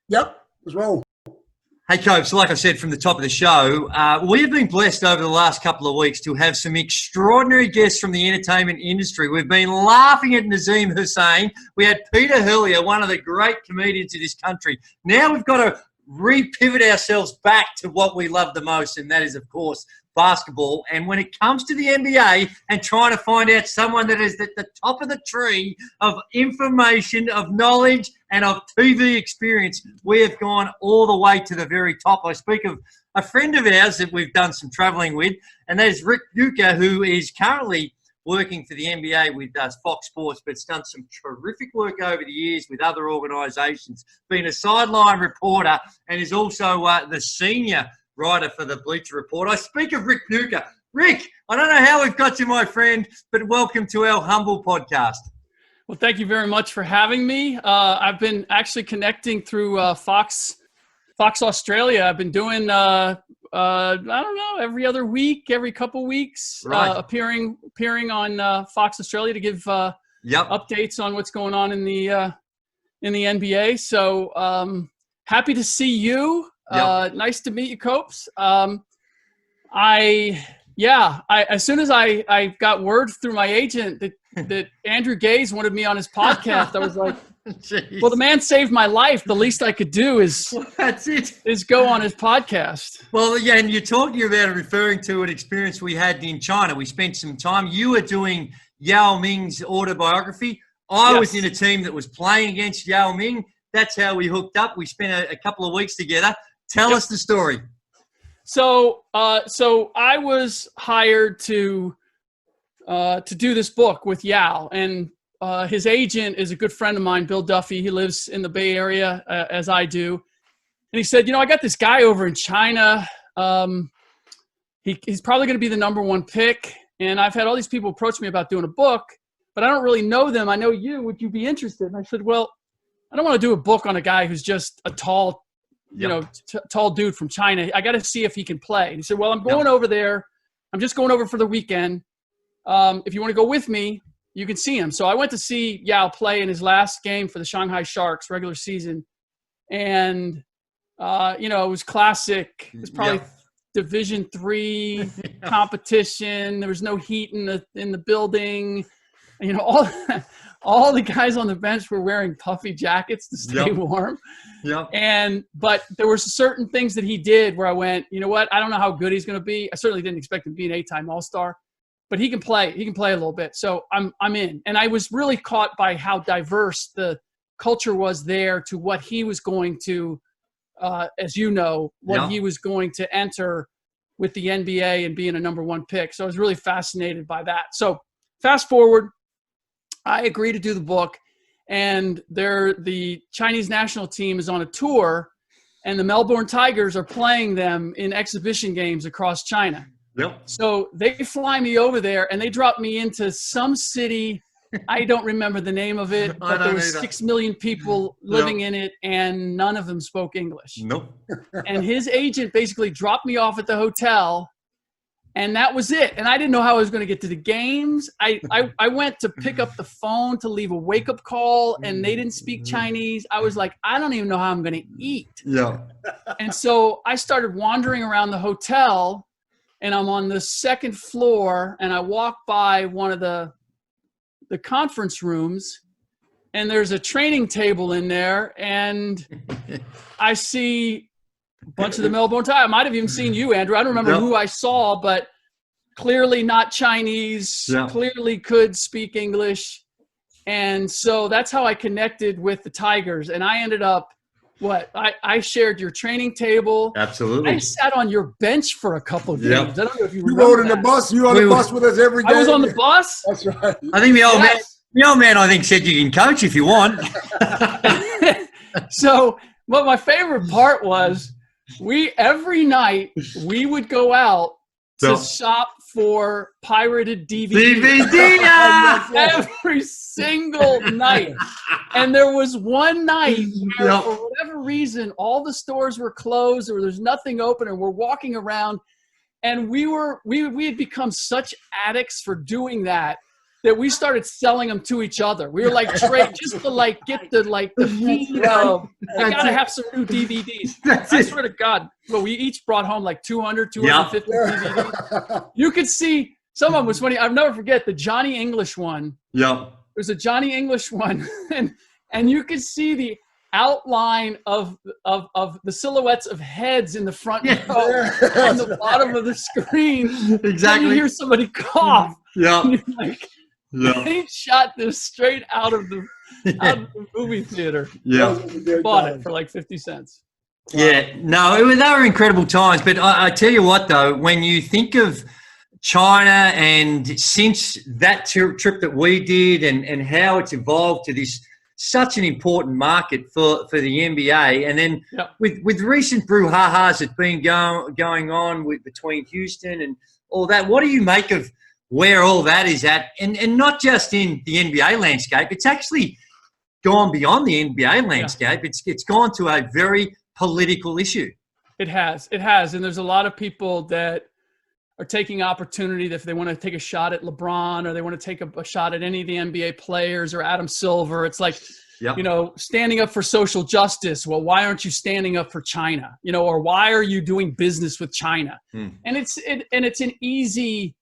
Yep, as well. Hey, Copes, like I said from the top of the show, we have been blessed over the last couple of weeks to have some extraordinary guests from the entertainment industry. We've been laughing at Nazim Hussain. We had Peter Hillier, one of the great comedians of this country. Now we've got to re-pivot ourselves back to what we love the most, and that is, of course, basketball. And when it comes to the NBA and trying to find out someone that is at the top of the tree of information, of knowledge, and of TV experience, we have gone all the way to the very top. I speak of a friend of ours that we've done some traveling with, and that is Ric Bucher, who is currently working for the NBA with Fox Sports, but has done some terrific work over the years with other organisations, been a sideline reporter, and is also the senior writer for the Bleacher Report. I speak of Ric Bucher. Rick, I don't know how we've got you, my friend, but welcome to our humble podcast. Well, thank you very much for having me. I've been actually connecting through Fox Australia. I've been doing, I don't know, every other week, every couple weeks, right. appearing on Fox Australia to give updates on what's going on in the NBA. So happy to see you. Nice to meet you, Copes. As soon as I got word through my agent that Andrew Gaze wanted me on his podcast, I was like, well, the man saved my life. The least I could do is go on his podcast. Well, yeah, and you're talking about referring to an experience we had in China. We spent some time. You were doing Yao Ming's autobiography. I was in a team that was playing against Yao Ming. That's how we hooked up. We spent a couple of weeks together. Tell us the story. So I was hired to do this book with Yao, and his agent is a good friend of mine, Bill Duffy. He lives in the Bay Area as I do, and he said, I got this guy over in China. He's probably going to be the number one pick, and I've had all these people approach me about doing a book, but I don't really know them. I know you. Would you be interested? And I said, well, I don't want to do a book on a guy who's just a tall tall dude from China. I got to see if he can play. And he said, well, I'm going over there. I'm just going over for the weekend. If you want to go with me, you can see him. So I went to see Yao play in his last game for the Shanghai Sharks regular season. And, it was classic. It was probably Division III competition. There was no heat in the building. All the guys on the bench were wearing puffy jackets to stay warm. But there were certain things that he did where I went, you know what? I don't know how good he's going to be. I certainly didn't expect him to be an 8-time All-Star, but he can play. He can play a little bit. So I'm in. And I was really caught by how diverse the culture was there to what he was going to, as you know, he was going to enter with the NBA and being a number one pick. So I was really fascinated by that. So fast forward. I agree to do the book, and the Chinese national team is on a tour, and the Melbourne Tigers are playing them in exhibition games across China. Yep. So they fly me over there, and they drop me into some city. I don't remember the name of it, but there were 6 million people living in it, and none of them spoke English. Nope. And his agent basically dropped me off at the hotel. And that was it. And I didn't know how I was going to get to the games. I went to pick up the phone to leave a wake-up call, and they didn't speak Chinese. I was like, I don't even know how I'm going to eat. Yeah. And so I started wandering around the hotel, and I'm on the second floor, and I walk by one of the conference rooms, and there's a training table in there, and I see a bunch of the Melbourne Tigers. I might have even seen you, Andrew. I don't remember who I saw, but clearly not Chinese, clearly could speak English. And so that's how I connected with the Tigers. And I ended up, I shared your training table. Absolutely. I sat on your bench for a couple of games. I don't know if you remember. You rode in the bus. You were on the bus with us every day. I was on the bus? That's right. I think the old man, I think, said you can coach if you want. So what my favorite part was, every night we would go out to shop for pirated DVD every single night. And there was one night where, for whatever reason, all the stores were closed or there's nothing open, and we're walking around, and we had become such addicts for doing that that we started selling them to each other. We were like trade just to like get the feed of. I gotta have some new DVDs. I swear to God. Well, we each brought home like 250 DVDs. You could see some of them was funny. I'll never forget the Johnny English one. Yeah. There's a Johnny English one, and you could see the outline of the silhouettes of heads in the front row on the bottom of the screen. Exactly. You hear somebody cough. Yeah. And you're like, they shot this straight out of the movie theater. Yeah. Bought it for like 50 cents. Wow. Yeah. No, they were incredible times. But I tell you what, though, when you think of China and since that trip that we did and how it's evolved to this such an important market for the NBA, and then with recent brouhahas that's been going on between Houston and all that, what do you make of where all that is at? And not just in the NBA landscape, it's actually gone beyond the NBA landscape. Yeah. It's gone to a very political issue. It has, and there's a lot of people that are taking opportunity that if they want to take a shot at LeBron or they want to take a shot at any of the NBA players or Adam Silver, it's like, standing up for social justice. Well, why aren't you standing up for China? Or why are you doing business with China? And it's an easy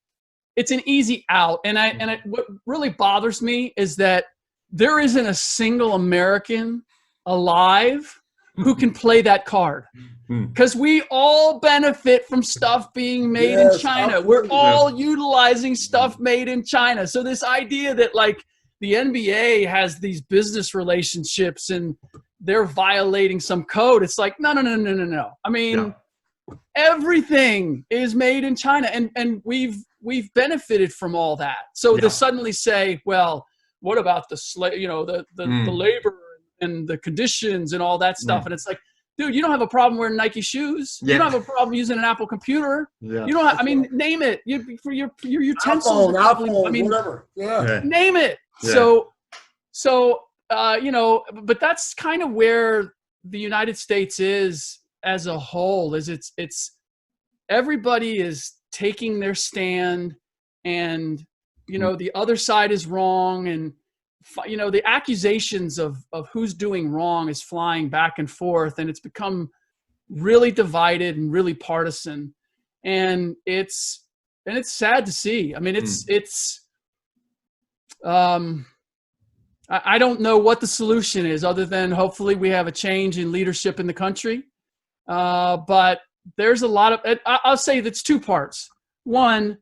out. And what really bothers me is that there isn't a single American alive who can play that card. Because we all benefit from stuff being made in China. We're all utilizing stuff made in China. So this idea that like the NBA has these business relationships and they're violating some code, it's like, no. I mean, everything is made in China, and we've benefited from all that. So to suddenly say, well, what about the the labor and the conditions and all that stuff? And it's like, dude, you don't have a problem wearing Nike shoes. You don't have a problem using an Apple computer. You don't have, name it. For your utensils. Apple, whatever. Name it. Yeah. So but that's kind of where the United States is as a whole, is it's everybody is taking their stand, and, the other side is wrong, and the accusations of who's doing wrong is flying back and forth, and it's become really divided and really partisan, and it's sad to see. I mean, I don't know what the solution is other than hopefully we have a change in leadership in the country. But there's a lot of, I'll say that's two parts. One,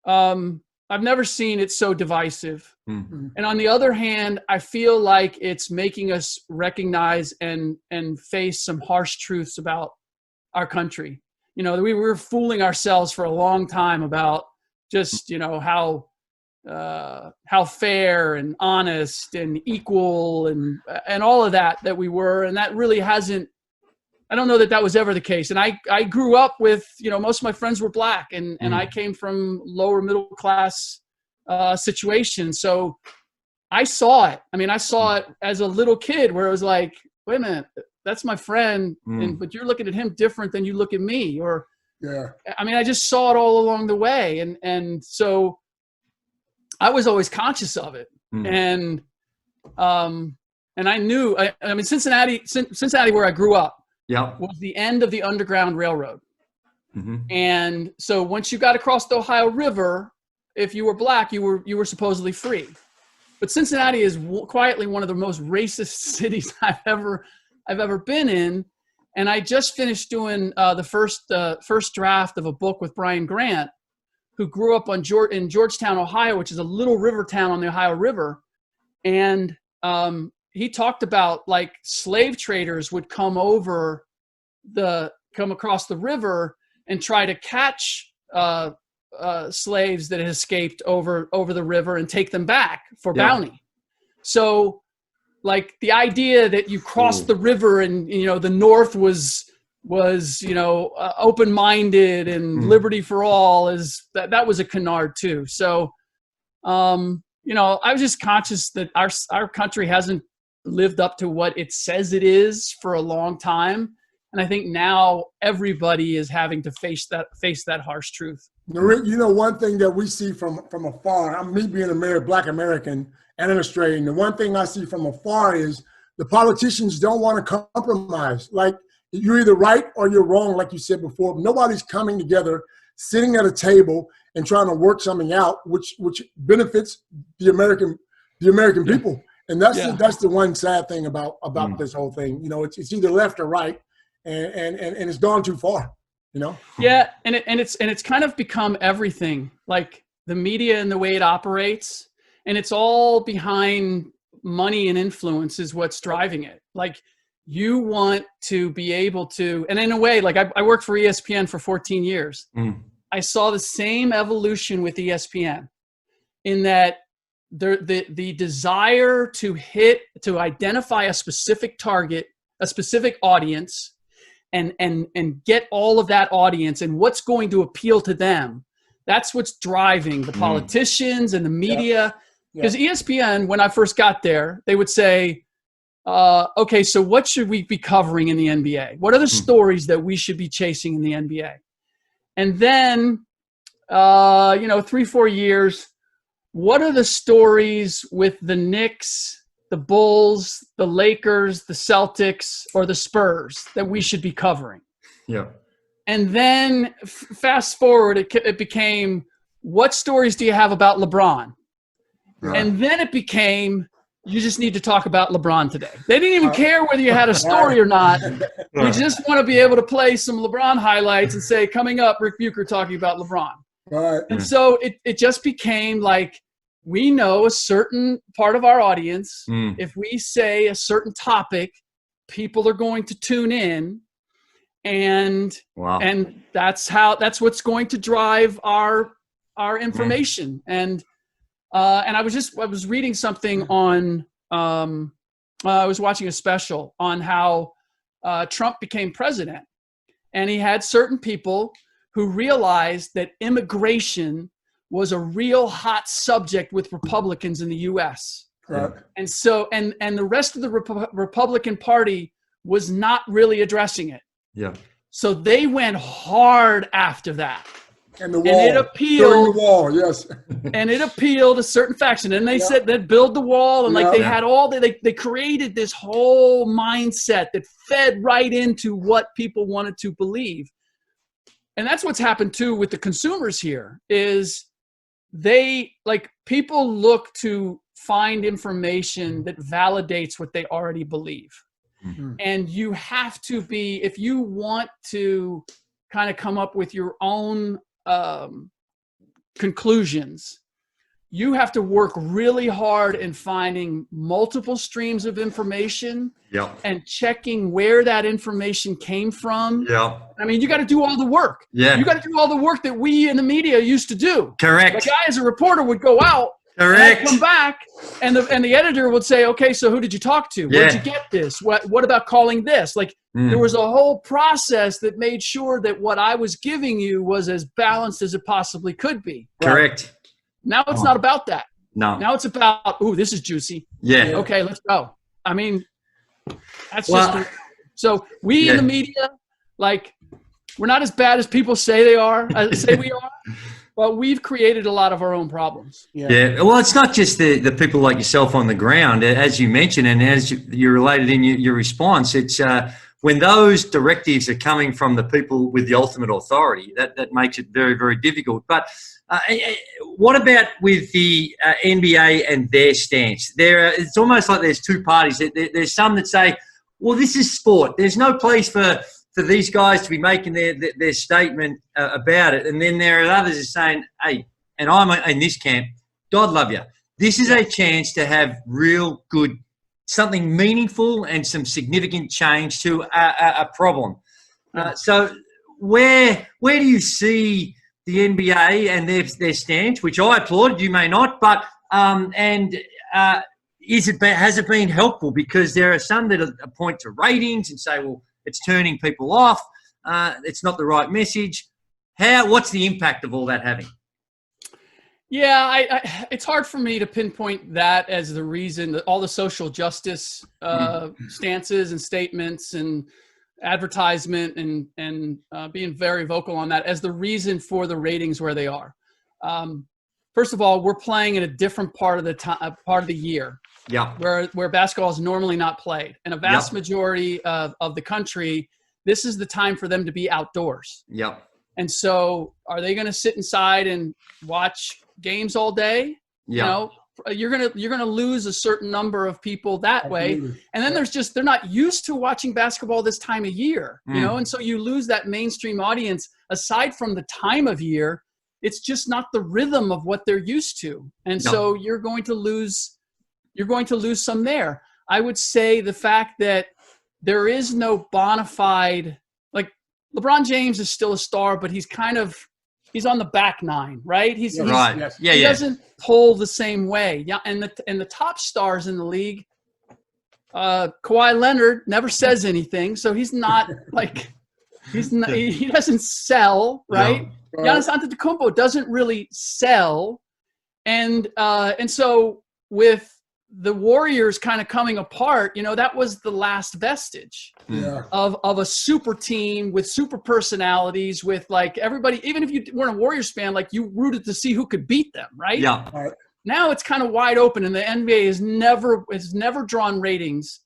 I've never seen it so divisive. Mm-hmm. And on the other hand, I feel like it's making us recognize and face some harsh truths about our country. We were fooling ourselves for a long time about just, how fair and honest and equal and all of that we were. And that really hasn't, I don't know that was ever the case. And I grew up with, most of my friends were black, and I came from lower middle class situation. So I saw it. I mean, I saw it as a little kid where it was like, wait a minute, that's my friend, but you're looking at him different than you look at me. Or, I just saw it all along the way. And so I was always conscious of it. And I knew, Cincinnati, where I grew up, was the end of the Underground Railroad. Mm-hmm. And so once you got across the Ohio River, if you were black, you were supposedly free. But Cincinnati is quietly one of the most racist cities I've ever been in. And I just finished doing the first draft of a book with Brian Grant, who grew up in Georgetown, Ohio, which is a little river town on the Ohio River. And he talked about like slave traders would come across the river and try to catch slaves that had escaped over the river and take them back for bounty. So like the idea that you crossed the river and, the North was open-minded and liberty for all, is that was a canard too. So, I was just conscious that our country hasn't lived up to what it says it is for a long time. And I think now everybody is having to face that harsh truth. You know, one thing that we see from afar, me being a Black American and illustrating, the one thing I see from afar is the politicians don't want to compromise. Like, you're either right or you're wrong, like you said before. Nobody's coming together, sitting at a table and trying to work something out, which benefits the American people. And that's the one sad thing about this whole thing. You know, it's either left or right, and it's gone too far. You know? Yeah, and it's kind of become everything, like the media and the way it operates, and it's all behind money and influence is what's driving it. Like, you want to be able to, and in a way, like I worked for ESPN for 14 years. I saw the same evolution with ESPN in that the desire to identify a specific target, a specific audience, and get all of that audience and what's going to appeal to them. That's what's driving the politicians and the media. Because ESPN, when I first got there, they would say, okay, so what should we be covering in the NBA? What are the stories that we should be chasing in the NBA? And then, 3-4 years, what are the stories with the Knicks, the Bulls, the Lakers, the Celtics, or the Spurs that we should be covering? Yeah. And then fast forward, it became, what stories do you have about LeBron? Right. And then it became, you just need to talk about LeBron today. They didn't even care whether you had a story or not. We just want to be able to play some LeBron highlights and say, coming up, Ric Bucher talking about LeBron. Right. And so it just became like, we know a certain part of our audience. If we say a certain topic, people are going to tune in, and that's what's going to drive our information. And I was reading something on. I was watching a special on how Trump became president, and he had certain people who realized that immigration was a real hot subject with Republicans in the U.S. Right. And so, and the rest of the Republican Party was not really addressing it. Yeah. So they went hard after that. And the wall. And it appealed. The wall, yes. And it appealed a certain faction. And they said they'd build the wall, and they had all they created this whole mindset that fed right into what people wanted to believe. And that's what's happened too with the consumers here is people look to find information that validates what they already believe. Mm-hmm. And you have to be, if you want to kind of come up with your own conclusions, you have to work really hard in finding multiple streams of information and checking where that information came from. Yeah. I mean, you got to do all the work. Yeah. You got to do all the work that we in the media used to do. Correct. The guy as a reporter would go out. Correct. And come back, and the editor would say, okay, so who did you talk to? Where'd you get this? What about calling this? Like, there was a whole process that made sure that what I was giving you was as balanced as it possibly could be. Correct. Now it's not about that. No. Now it's about, ooh, this is juicy. Yeah. Okay, let's go. I mean, that's just so we in the media, like, we're not as bad as people say we are, but we've created a lot of our own problems. Yeah. Well, it's not just the people like yourself on the ground, as you mentioned, and as you related in your response, it's when those directives are coming from the people with the ultimate authority, that makes it very, very difficult. But what about with the NBA and their stance? It's almost like there's two parties. There's some that say, well, this is sport. There's no place for these guys to be making their statement about it. And then there are others that are saying, hey, and I'm in this camp, God love you. This is a chance to have real good, something meaningful and some significant change to a problem. So where do you see the NBA and their stance, which I applaud, you may not, but has it been helpful? Because there are some that point to ratings and say, well, it's turning people off. It's not the right message. What's the impact of all that having? Yeah, it's hard for me to pinpoint that as the reason that all the social justice stances and statements and advertisement and being very vocal on that as the reason for the ratings where they are. First of all, we're playing in a different part of the year. Yeah. Where basketball is normally not played. And a vast majority of the country, this is the time for them to be outdoors. Yeah. And so are they going to sit inside and watch games all day? Yeah. You know, you're going to lose a certain number of people that way. And then they're not used to watching basketball this time of year, you know? And so you lose that mainstream audience. Aside from the time of year, it's just not the rhythm of what they're used to. And so you're going to lose some there. I would say the fact that there is no bona fide, like LeBron James is still a star, but he's on the back nine, right? He doesn't pull the same way. Yeah, and the top stars in the league, Kawhi Leonard never says anything, so he's not like he doesn't sell, right? No. Giannis Antetokounmpo doesn't really sell, and so with the Warriors kind of coming apart, you know, that was the last vestige of a super team with super personalities, with like everybody, even if you weren't a Warriors fan, like you rooted to see who could beat them, right? Yeah. Now it's kind of wide open, and the NBA has never drawn ratings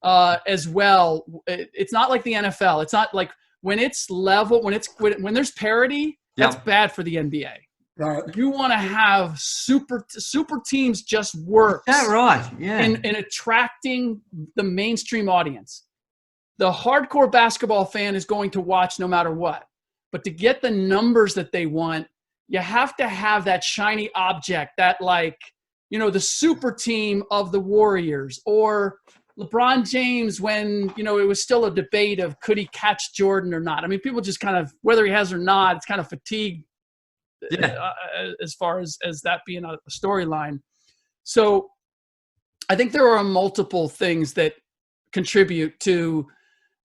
as well. It's not like the NFL. It's not like when it's level, when there's parity, that's bad for the NBA. Right. You want to have super teams just works. Yeah, right. Yeah. In attracting the mainstream audience. The hardcore basketball fan is going to watch no matter what. But to get the numbers that they want, you have to have that shiny object, that like, you know, the super team of the Warriors, or LeBron James when, you know, it was still a debate of could he catch Jordan or not. I mean, people just kind of, whether he has or not, it's kind of fatigued. As far as that being a storyline. So I think there are multiple things that contribute to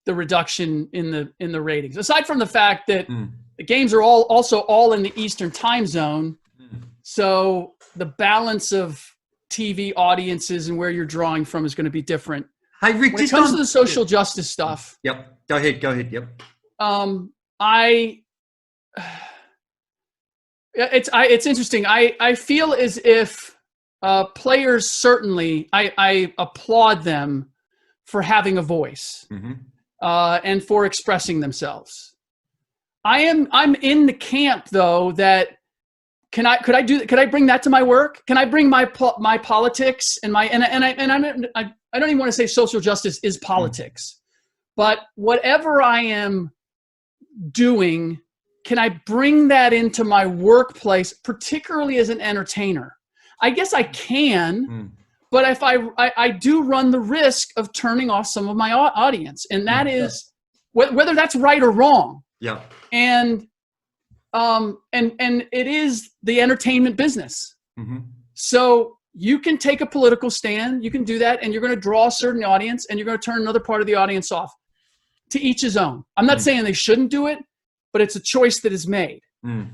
the reduction in the ratings, aside from the fact that the games are all in the Eastern time zone. So the balance of TV audiences and where you're drawing from is going to be different. Hey, Rick, when it comes to the social justice stuff. Yep. Go ahead. Yep. It's interesting. I feel as if players, certainly, I applaud them for having a voice and for expressing themselves. I'm in the camp though that could I bring that to my work? Can I bring my politics and I don't even want to say social justice is politics, but whatever I am doing, can I bring that into my workplace, particularly as an entertainer? I guess I can, but if I do run the risk of turning off some of my audience, and that is whether that's right or wrong. Yeah. And it is the entertainment business. So you can take a political stand, you can do that, and you're going to draw a certain audience, and you're going to turn another part of the audience off. To each his own. I'm not saying they shouldn't do it, but it's a choice that is made.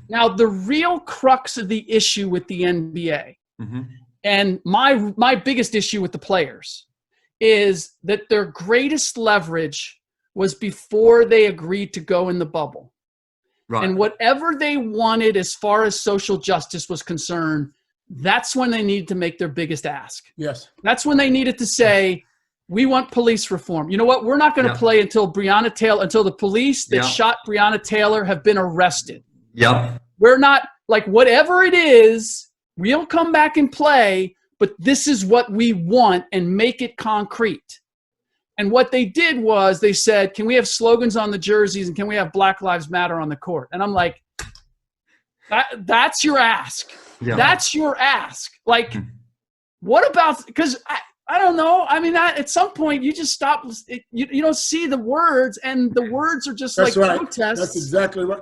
Now, the real crux of the issue with the NBA, and my biggest issue with the players, is that their greatest leverage was before they agreed to go in the bubble. Right. And whatever they wanted as far as social justice was concerned, that's when they needed to make their biggest ask. Yes. That's when they needed to say, we want police reform. You know what? We're not going to play until the police that shot Breonna Taylor have been arrested. Yep. We're not, like, whatever it is, we'll come back and play, but this is what we want, and make it concrete. And what they did was they said, can we have slogans on the jerseys, and can we have Black Lives Matter on the court? And I'm like, that's your ask. Yeah. That's your ask. Like, what about, because I don't know. I mean, at some point, you just stop. You don't see the words, and the words are just protests. That's exactly right.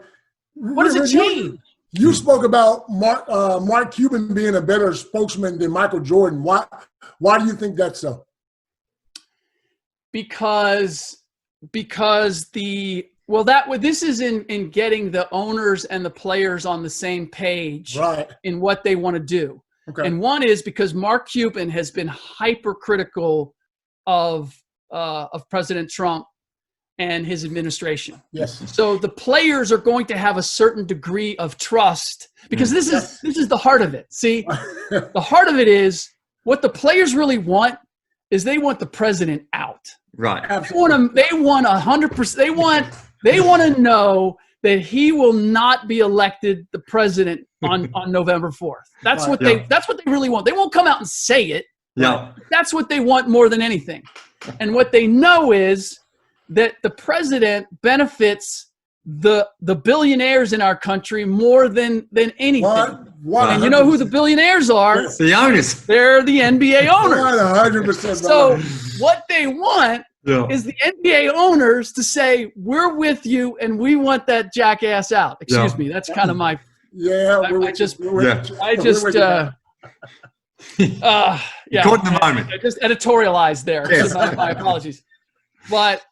What does it change? You spoke about Mark Cuban being a better spokesman than Michael Jordan. Why do you think that's so? Because this is in getting the owners and the players on the same page in what they want to do. Okay. And one is because Mark Cuban has been hypercritical of President Trump and his administration. Yes. So the players are going to have a certain degree of trust, because this is the heart of it. See, the heart of it is what the players really want is they want the president out. Right. They want 100%. They want to know that he will not be elected the president on November 4th. That's what they really want. They won't come out and say it. Yeah. That's what they want more than anything. And what they know is that the president benefits the billionaires in our country more than anything. And you know who the billionaires are? Yes. The owners. They're the NBA owners. 100%. So what they want is the NBA owners to say, we're with you and we want that jackass out. Excuse me. That's kind of my – I just Caught in the moment. I just editorialized there. Yes. So my apologies. But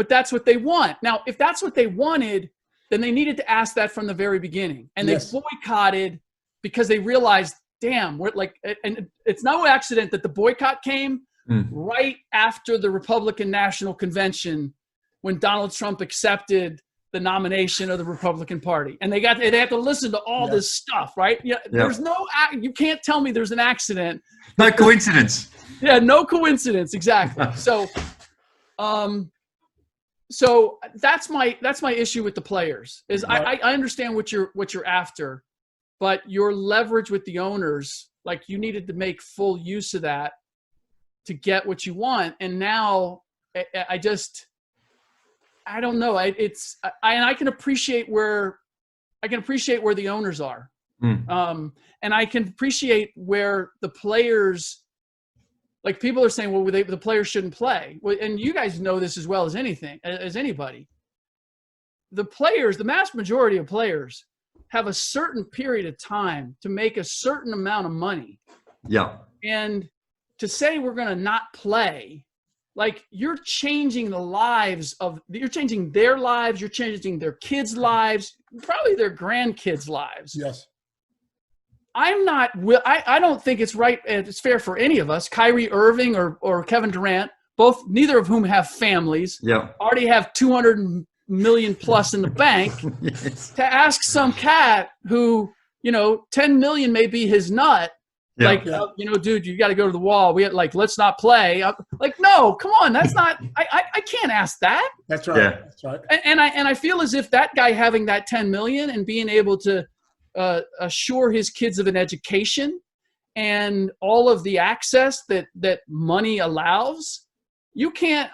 that's what they want. Now, if that's what they wanted, then they needed to ask that from the very beginning. And they boycotted because they realized, damn, we're like, and it's no accident that the boycott came right after the Republican National Convention when Donald Trump accepted the nomination of the Republican Party. And they had to listen to all this stuff, right? There's you can't tell me there's an accident. No coincidence. Yeah, no coincidence, exactly. So that's my issue with the players is I understand what you're after, but your leverage with the owners, like you needed to make full use of that to get what you want. And now I don't know. I can appreciate where the owners are. And I can appreciate where the players, like people are saying, well, the players shouldn't play. Well, and you guys know this as well as anybody. The players, the mass majority of players have a certain period of time to make a certain amount of money. Yeah. And to say we're going to not play, like you're changing you're changing their lives, you're changing their kids' lives, probably their grandkids' lives. Yes. I don't think it's right. It's fair for any of us, Kyrie Irving or Kevin Durant, neither of whom have families, already have 200 million plus in the bank, to ask some cat who, 10 million may be his nut. Dude, you got to go to the wall. Let's not play. No, come on. That's not, I can't ask that. That's right. Yeah. That's right. And I feel as if that guy having that 10 million and being able to assure his kids of an education and all of the access that money allows, you can't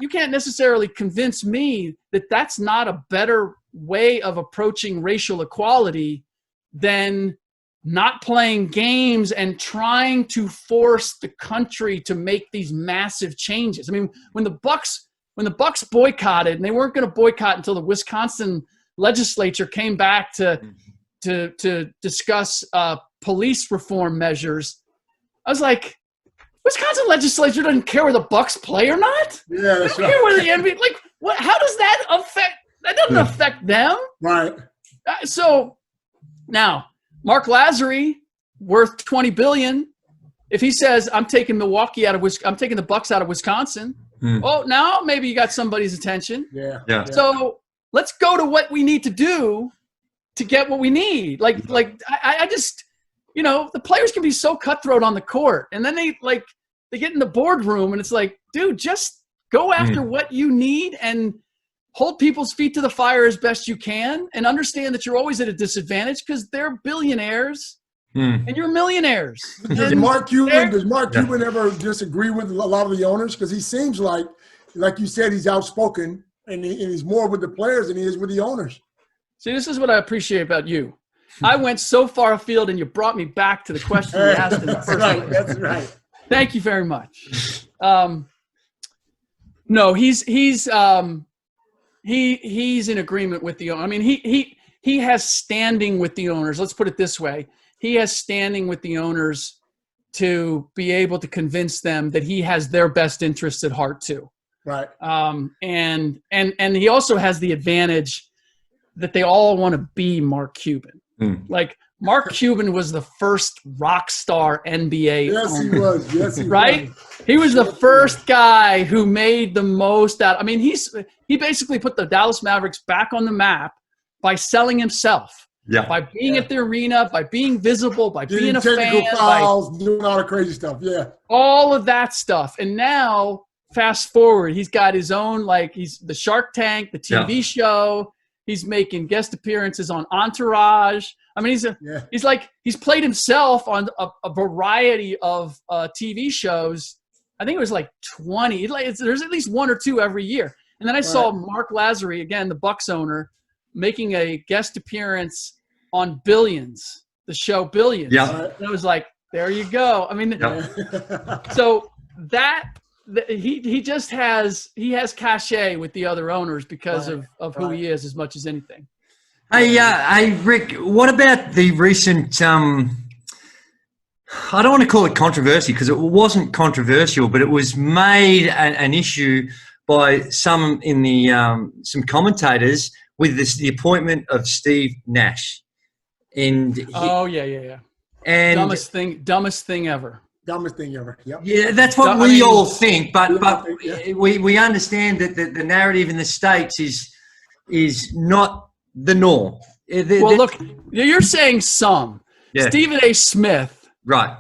necessarily convince me that that's not a better way of approaching racial equality than not playing games and trying to force the country to make these massive changes. I mean, when the Bucks boycotted, and they weren't going to boycott until the Wisconsin legislature came back to discuss police reform measures, I was like, Wisconsin legislature doesn't care whether the Bucks play or not. Yeah, that's they don't care whether the NBA, what? How does that affect? That doesn't affect them, right? So now, Mark Lazary, worth $20 billion, if he says I'm taking I'm taking the Bucks out of Wisconsin. Oh, now maybe you got somebody's attention. Yeah. So let's go to what we need to do to get what we need. I just, the players can be so cutthroat on the court, and then they get in the boardroom and it's like, dude, just go after what you need and hold people's feet to the fire as best you can, and understand that you're always at a disadvantage because they're billionaires and you're millionaires. Does Mark Cuban ever disagree with a lot of the owners? Because he seems like you said, he's outspoken and he's more with the players than he is with the owners. See, this is what I appreciate about you. I went so far afield and you brought me back to the question you asked in the first place. That's right. Thank you very much. No, he's in agreement with the owner. I mean, he has standing with the owners. Let's put it this way. He has standing with the owners to be able to convince them that he has their best interests at heart too. Right. And he also has the advantage that they all want to be Mark Cuban. Like Mark Cuban was the first rock star NBA Yes, owner. he was. Yes, he Right? was. He was the first guy who made the most out. I mean, he basically put the Dallas Mavericks back on the map by selling himself. Yeah. By being at the arena, by being visible, by being a technical fan, fouls, doing all the crazy stuff. Yeah. all of that stuff. And now, fast forward, he's got his own, like, he's the Shark Tank, the TV show. He's making guest appearances on Entourage. I mean, he's played himself on a variety of TV shows. I think it was like 20. There's at least one or two every year. And then I saw Mark Lazary, again, the Bucks owner, making a guest appearance on Billions, the show Billions. Yeah. And I was like, there you go. I mean, so he has cachet with the other owners because of who he is as much as anything. Hey, Rick, what about the recent, I don't want to call it controversy because it wasn't controversial, but it was made an issue by some in the some commentators with the appointment of Steve Nash. And and dumbest thing ever. Dumbest thing ever. Yep. Yeah, that's what we all think, but we understand that the narrative in the States is not the norm. Well, look, you're saying some. Yeah. Stephen A. Smith, right,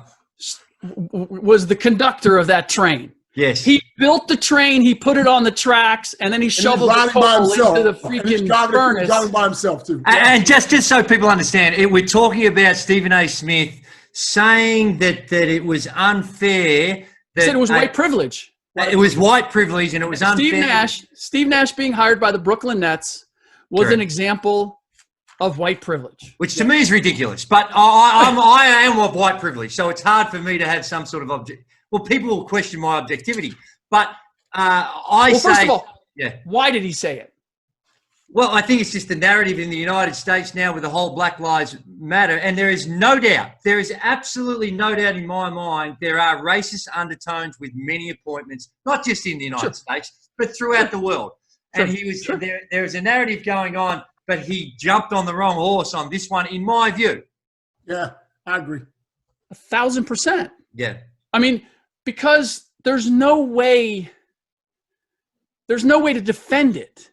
was the conductor of that train. Yes, he built the train, he put it on the tracks, and then he shoveled the coal into the freaking furnace. Driving by himself too. And just so people understand, we're talking about Stephen A. Smith saying that it was unfair. He said it was white privilege. It was white privilege, and it was unfair. Steve Nash being hired by the Brooklyn Nets was an example of white privilege, which to me is ridiculous. But I am of white privilege, so it's hard for me to have some sort of Well, people will question my objectivity, but first of all, why did he say it? Well, I think it's just the narrative in the United States now with the whole Black Lives Matter, and there is absolutely no doubt in my mind there are racist undertones with many appointments, not just in the United States, but throughout the world. And he was there is a narrative going on, but he jumped on the wrong horse on this one, in my view. Yeah, I agree. 1,000%. Yeah. I mean, because there's no way to defend it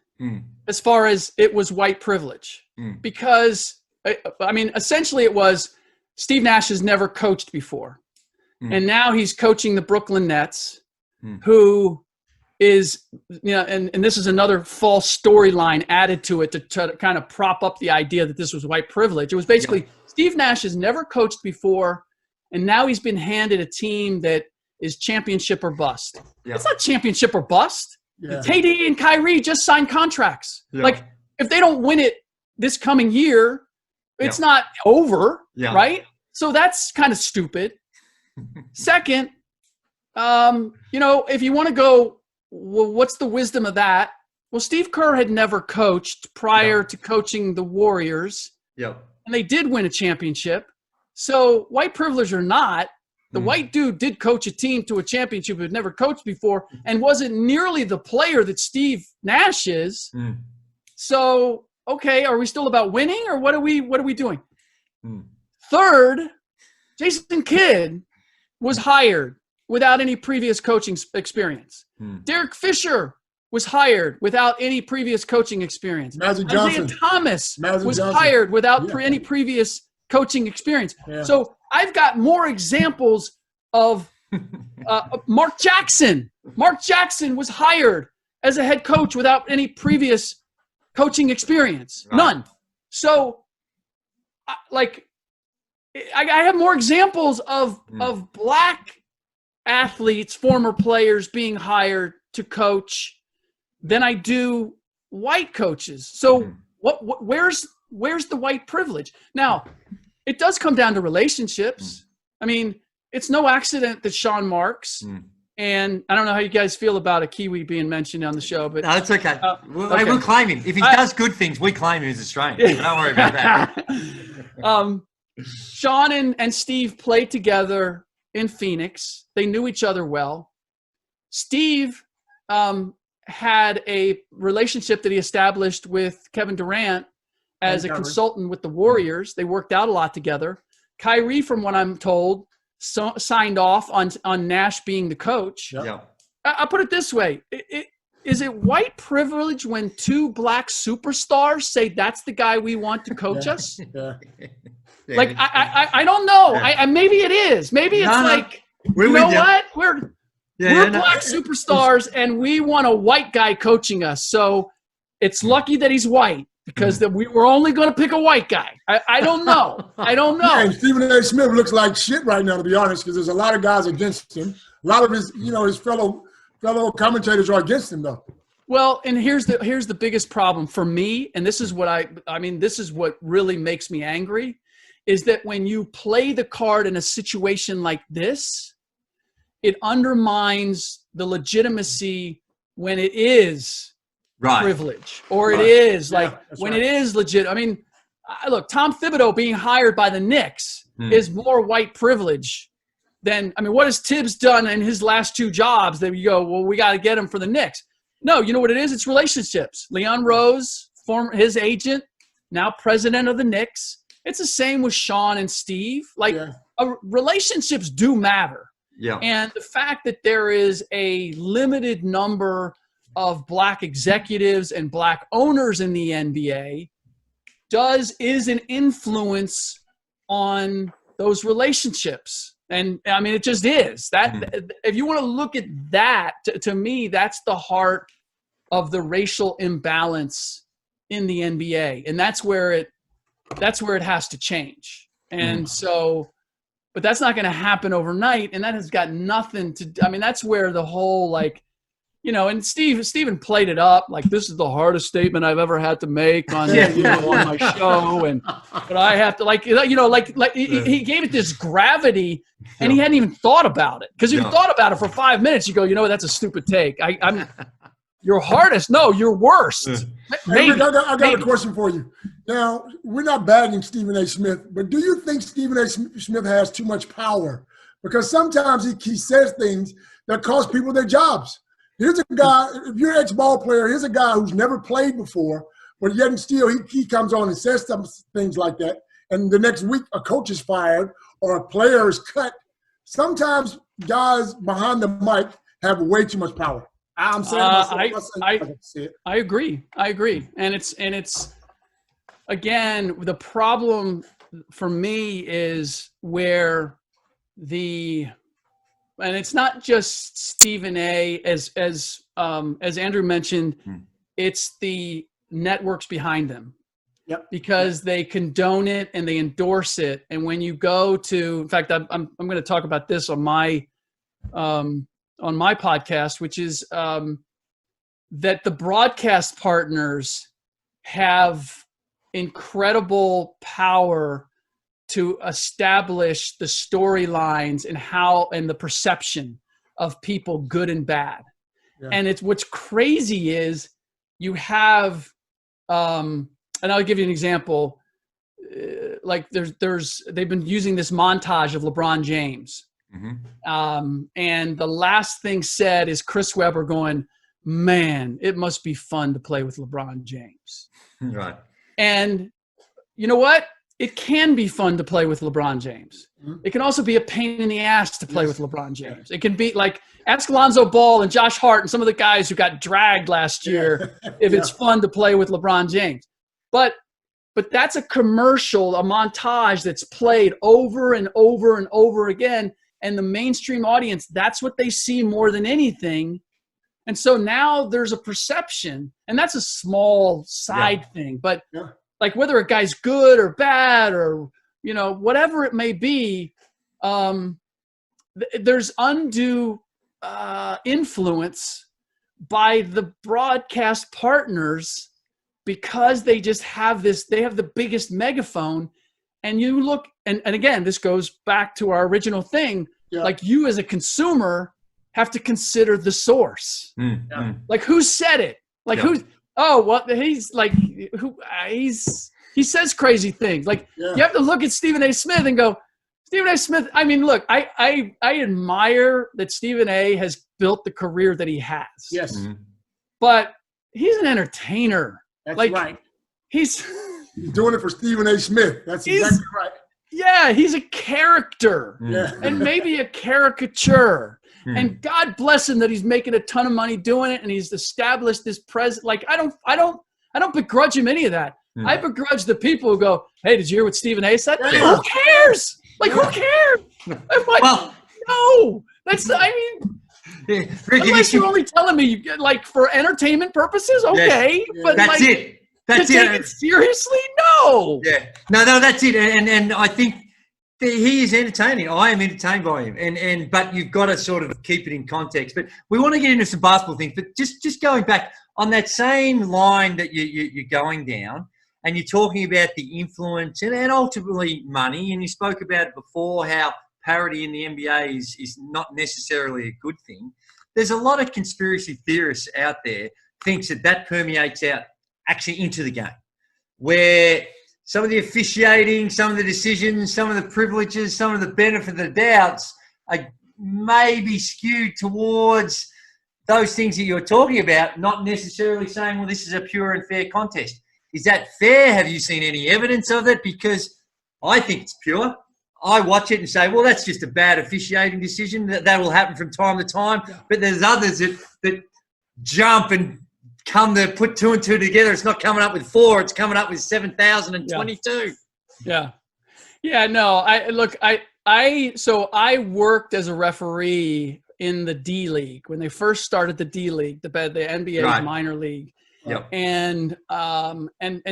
as far as it was white privilege. Because, I mean, essentially it was Steve Nash has never coached before. And now he's coaching the Brooklyn Nets, who is, and this is another false storyline added to it to try to kind of prop up the idea that this was white privilege. It was basically Steve Nash has never coached before, and now he's been handed a team that is championship or bust. It's not championship or bust. KD and Kyrie just signed contracts. Like, if they don't win it this coming year, it's not over, right? So that's kind of stupid. Second, if you want to go, well, what's the wisdom of that? Well, Steve Kerr had never coached prior to coaching the Warriors. And they did win a championship. So white privilege or not, the white dude did coach a team to a championship who had never coached before and wasn't nearly the player that Steve Nash is. So, okay, are we still about winning, or what are we doing? Third, Jason Kidd was hired without any previous coaching experience. Derek Fisher was hired without any previous coaching experience. Isaiah Thomas was hired without any previous coaching experience. So I've got more examples of Mark Jackson. Mark Jackson was hired as a head coach without any previous coaching experience. None. So, I have more examples of black athletes, former players being hired to coach than I do white coaches. So where's the white privilege? Now, it does come down to relationships. I mean, it's no accident that Sean Marks, and I don't know how you guys feel about a Kiwi being mentioned on the show, but no, it's okay. We'll claim him. If he does good things, we claim him as Australian. Don't worry about that. Sean and Steve played together in Phoenix. They knew each other well. Steve had a relationship that he established with Kevin Durant as a consultant with the Warriors. They worked out a lot together. Kyrie, from what I'm told, signed off on Nash being the coach. Yeah. I'll put it this way. Is it white privilege when two black superstars say that's the guy we want to coach us? Yeah. Like, I don't know. Yeah. Maybe it is. Maybe it's like, you know what? We're black superstars and we want a white guy coaching us. So it's lucky that he's white because we were only going to pick a white guy. I don't know. I don't know. Yeah, and Stephen A. Smith looks like shit right now, to be honest, because there's a lot of guys against him. A lot of his, his fellow commentators are against him, though. Well, and here's the biggest problem for me, and this is what this is what really makes me angry, is that when you play the card in a situation like this, it undermines the legitimacy when it is privilege, or it is when it is legit. I mean, look, Tom Thibodeau being hired by the Knicks is more white privilege than, what has Tibbs done in his last two jobs that you go, well, we got to get him for the Knicks? No, you know what it is? It's relationships. Leon Rose, his agent, now president of the Knicks. It's the same with Sean and Steve. Relationships do matter. Yeah. And the fact that there is a limited number of black executives and black owners in the NBA is an influence on those relationships. And it just is. That if you want to look at that, to me, that's the heart of the racial imbalance in the NBA. And that's where it has to change. And so, but that's not going to happen overnight. And that has got nothing to, that's where the whole, and Steven played it up like, this is the hardest statement I've ever had to make on, on my show. But I have to he gave it this gravity and he hadn't even thought about it. Cause if you thought about it for 5 minutes, you go, that's a stupid take. I'm your hardest. No, you're worst. Maybe. Hey, I got a question for you. Now, we're not bagging Stephen A. Smith, but do you think Stephen A. Smith has too much power? Because sometimes he says things that cost people their jobs. Here's a guy, if you're an ex-ball player, here's a guy who's never played before, but yet and still he comes on and says some things like that, and the next week a coach is fired or a player is cut. Sometimes guys behind the mic have way too much power. I'm saying I agree. And it's again, the problem for me is where and it's not just Stephen A. as Andrew mentioned, it's the networks behind them. Yep. Because they condone it and they endorse it. And when you go to, in fact, I'm going to talk about this on my podcast, which is that the broadcast partners have incredible power to establish the storylines and the perception of people, good and bad. Yeah. And what's crazy is you have, and I'll give you an example. They've been using this montage of LeBron James. And the last thing said is Chris Webber going, man, it must be fun to play with LeBron James. Right. And you know what? It can be fun to play with LeBron James. It can also be a pain in the ass to play with LeBron James. It can be like, ask Lonzo Ball and Josh Hart and some of the guys who got dragged last year if it's fun to play with LeBron James. But that's a commercial, a montage that's played over and over and over again. And the mainstream audience, that's what they see more than anything. And so now there's a perception, and that's a small side thing. But like whether a guy's good or bad or, whatever it may be, there's undue influence by the broadcast partners because they just have they have the biggest megaphone. And you look, and again, this goes back to our original thing. Yeah. Like you as a consumer have to consider the source. Like who said it? Like who's, he's like, he says crazy things. Like you have to look at Stephen A. Smith and go, Stephen A. Smith, look, I admire that Stephen A. has built the career that he has. Yes. But he's an entertainer. That's right. He's He's doing it for Stephen A. Smith. That's exactly right. Yeah, he's a character. Yeah. And maybe a caricature. And God bless him that he's making a ton of money doing it, and he's established this presence. Like, I don't begrudge him any of that. I begrudge the people who go, "Hey, did you hear what Stephen A. said?" Yeah. Who cares? Like, who cares? I'm like, no. That's, I mean, unless you're only telling me, like, for entertainment purposes, okay. Yeah. But that's like, it. That's to take it seriously, no. Yeah. No, that's it. And I think he is entertaining. I am entertained by him. But you've got to sort of keep it in context. But we want to get into some basketball things. But just going back on that same line that you're going down, and you're talking about the influence and ultimately money, and you spoke about it before, how parity in the NBA is not necessarily a good thing. There's a lot of conspiracy theorists out there thinks that permeates out actually into the game, where some of the officiating, some of the decisions, some of the privileges, some of the benefit of the doubts are maybe skewed towards those things that you're talking about, not necessarily saying, well, this is a pure and fair contest. Is that fair? Have you seen any evidence of it? Because I think it's pure. I watch it and say, well, that's just a bad officiating decision. That will happen from time to time. Yeah. But there's others that jump and come to put 2 and 2 together. It's not coming up with 4. It's coming up with 7,022. Yeah. Yeah, no. I worked as a referee in the D League when they first started the D League, the NBA's minor league. Yep. And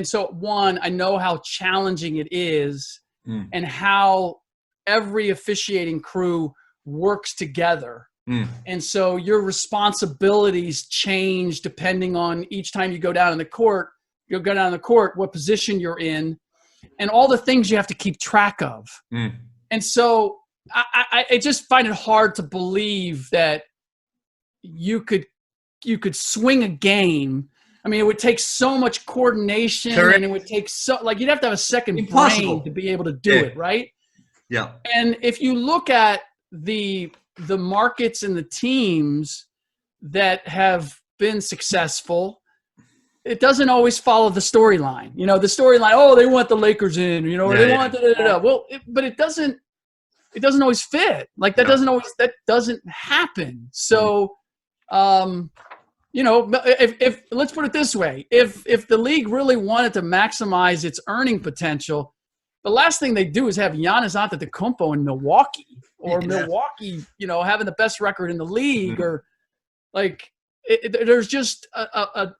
so one, I know how challenging it is and how every officiating crew works together. And so your responsibilities change depending on each time you go down in the court, what position you're in, and all the things you have to keep track of. And so I just find it hard to believe that you could swing a game. I mean, it would take so much coordination. Correct. And it would take you'd have to have a second brain to be able to do it, right? Yeah. And if you look at the markets and the teams that have been successful, it doesn't always follow the storyline. You know, the storyline, oh, they want the Lakers in, you know, or they want da-da-da-da. Well, but it doesn't always fit. Like that doesn't happen. So, you know, if let's put it this way, if the league really wanted to maximize its earning potential, the last thing they do is have Giannis Antetokounmpo in Milwaukee, or Milwaukee, you know, having the best record in the league, or like there's just an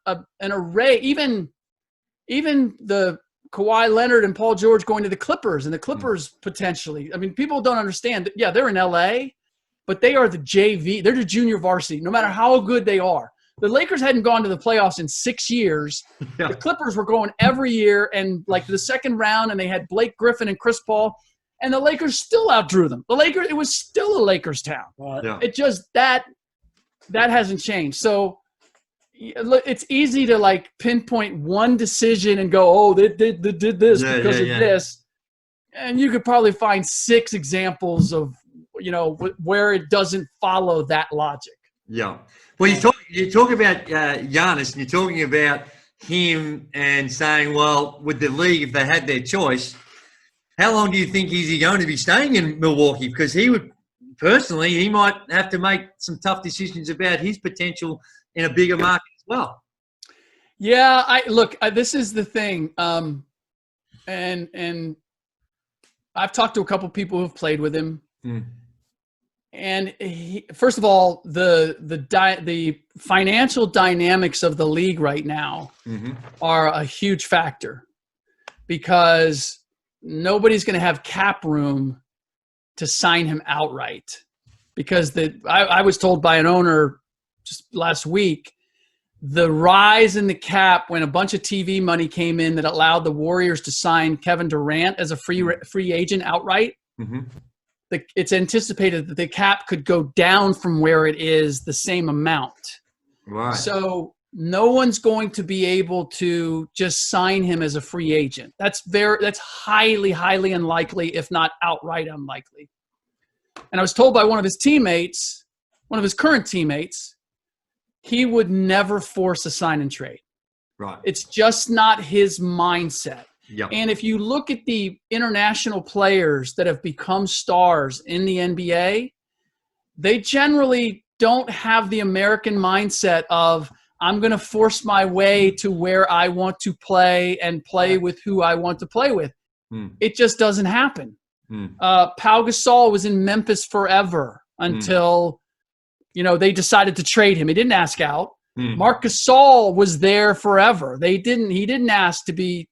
array. Even the Kawhi Leonard and Paul George going to the Clippers, and the Clippers potentially. I mean, people don't understand that. Yeah, they're in LA, but they are the JV. They're the junior varsity. No matter how good they are. The Lakers hadn't gone to the playoffs in 6 years. Yeah. The Clippers were going every year, and like the second round, and they had Blake Griffin and Chris Paul, and the Lakers still outdrew them. It was still a Lakers town. Yeah. It just that hasn't changed. So it's easy to like pinpoint one decision and go, oh, they did this because of this, and you could probably find 6 examples of, you know, where it doesn't follow that logic. Yeah. Well, you talk about Giannis, and you're talking about him and saying, well, with the league, if they had their choice, how long do you think is he going to be staying in Milwaukee? Because he might have to make some tough decisions about his potential in a bigger market as well. Yeah, this is the thing. And I've talked to a couple people who've played with him. And first of all, the financial dynamics of the league right now are a huge factor, because nobody's going to have cap room to sign him outright. Because I was told by an owner just last week, the rise in the cap when a bunch of TV money came in that allowed the Warriors to sign Kevin Durant as a free agent outright. It's anticipated that the cap could go down from where it is the same amount. Right. So no one's going to be able to just sign him as a free agent. That's highly, highly unlikely, if not outright unlikely. And I was told by one of his current teammates, he would never force a sign and trade. Right. It's just not his mindset. Yep. And if you look at the international players that have become stars in the NBA, they generally don't have the American mindset of, I'm going to force my way to where I want to play and play with who I want to play with. It just doesn't happen. Pau Gasol was in Memphis forever until, they decided to trade him. He didn't ask out. Marc Gasol was there forever. He didn't ask to be,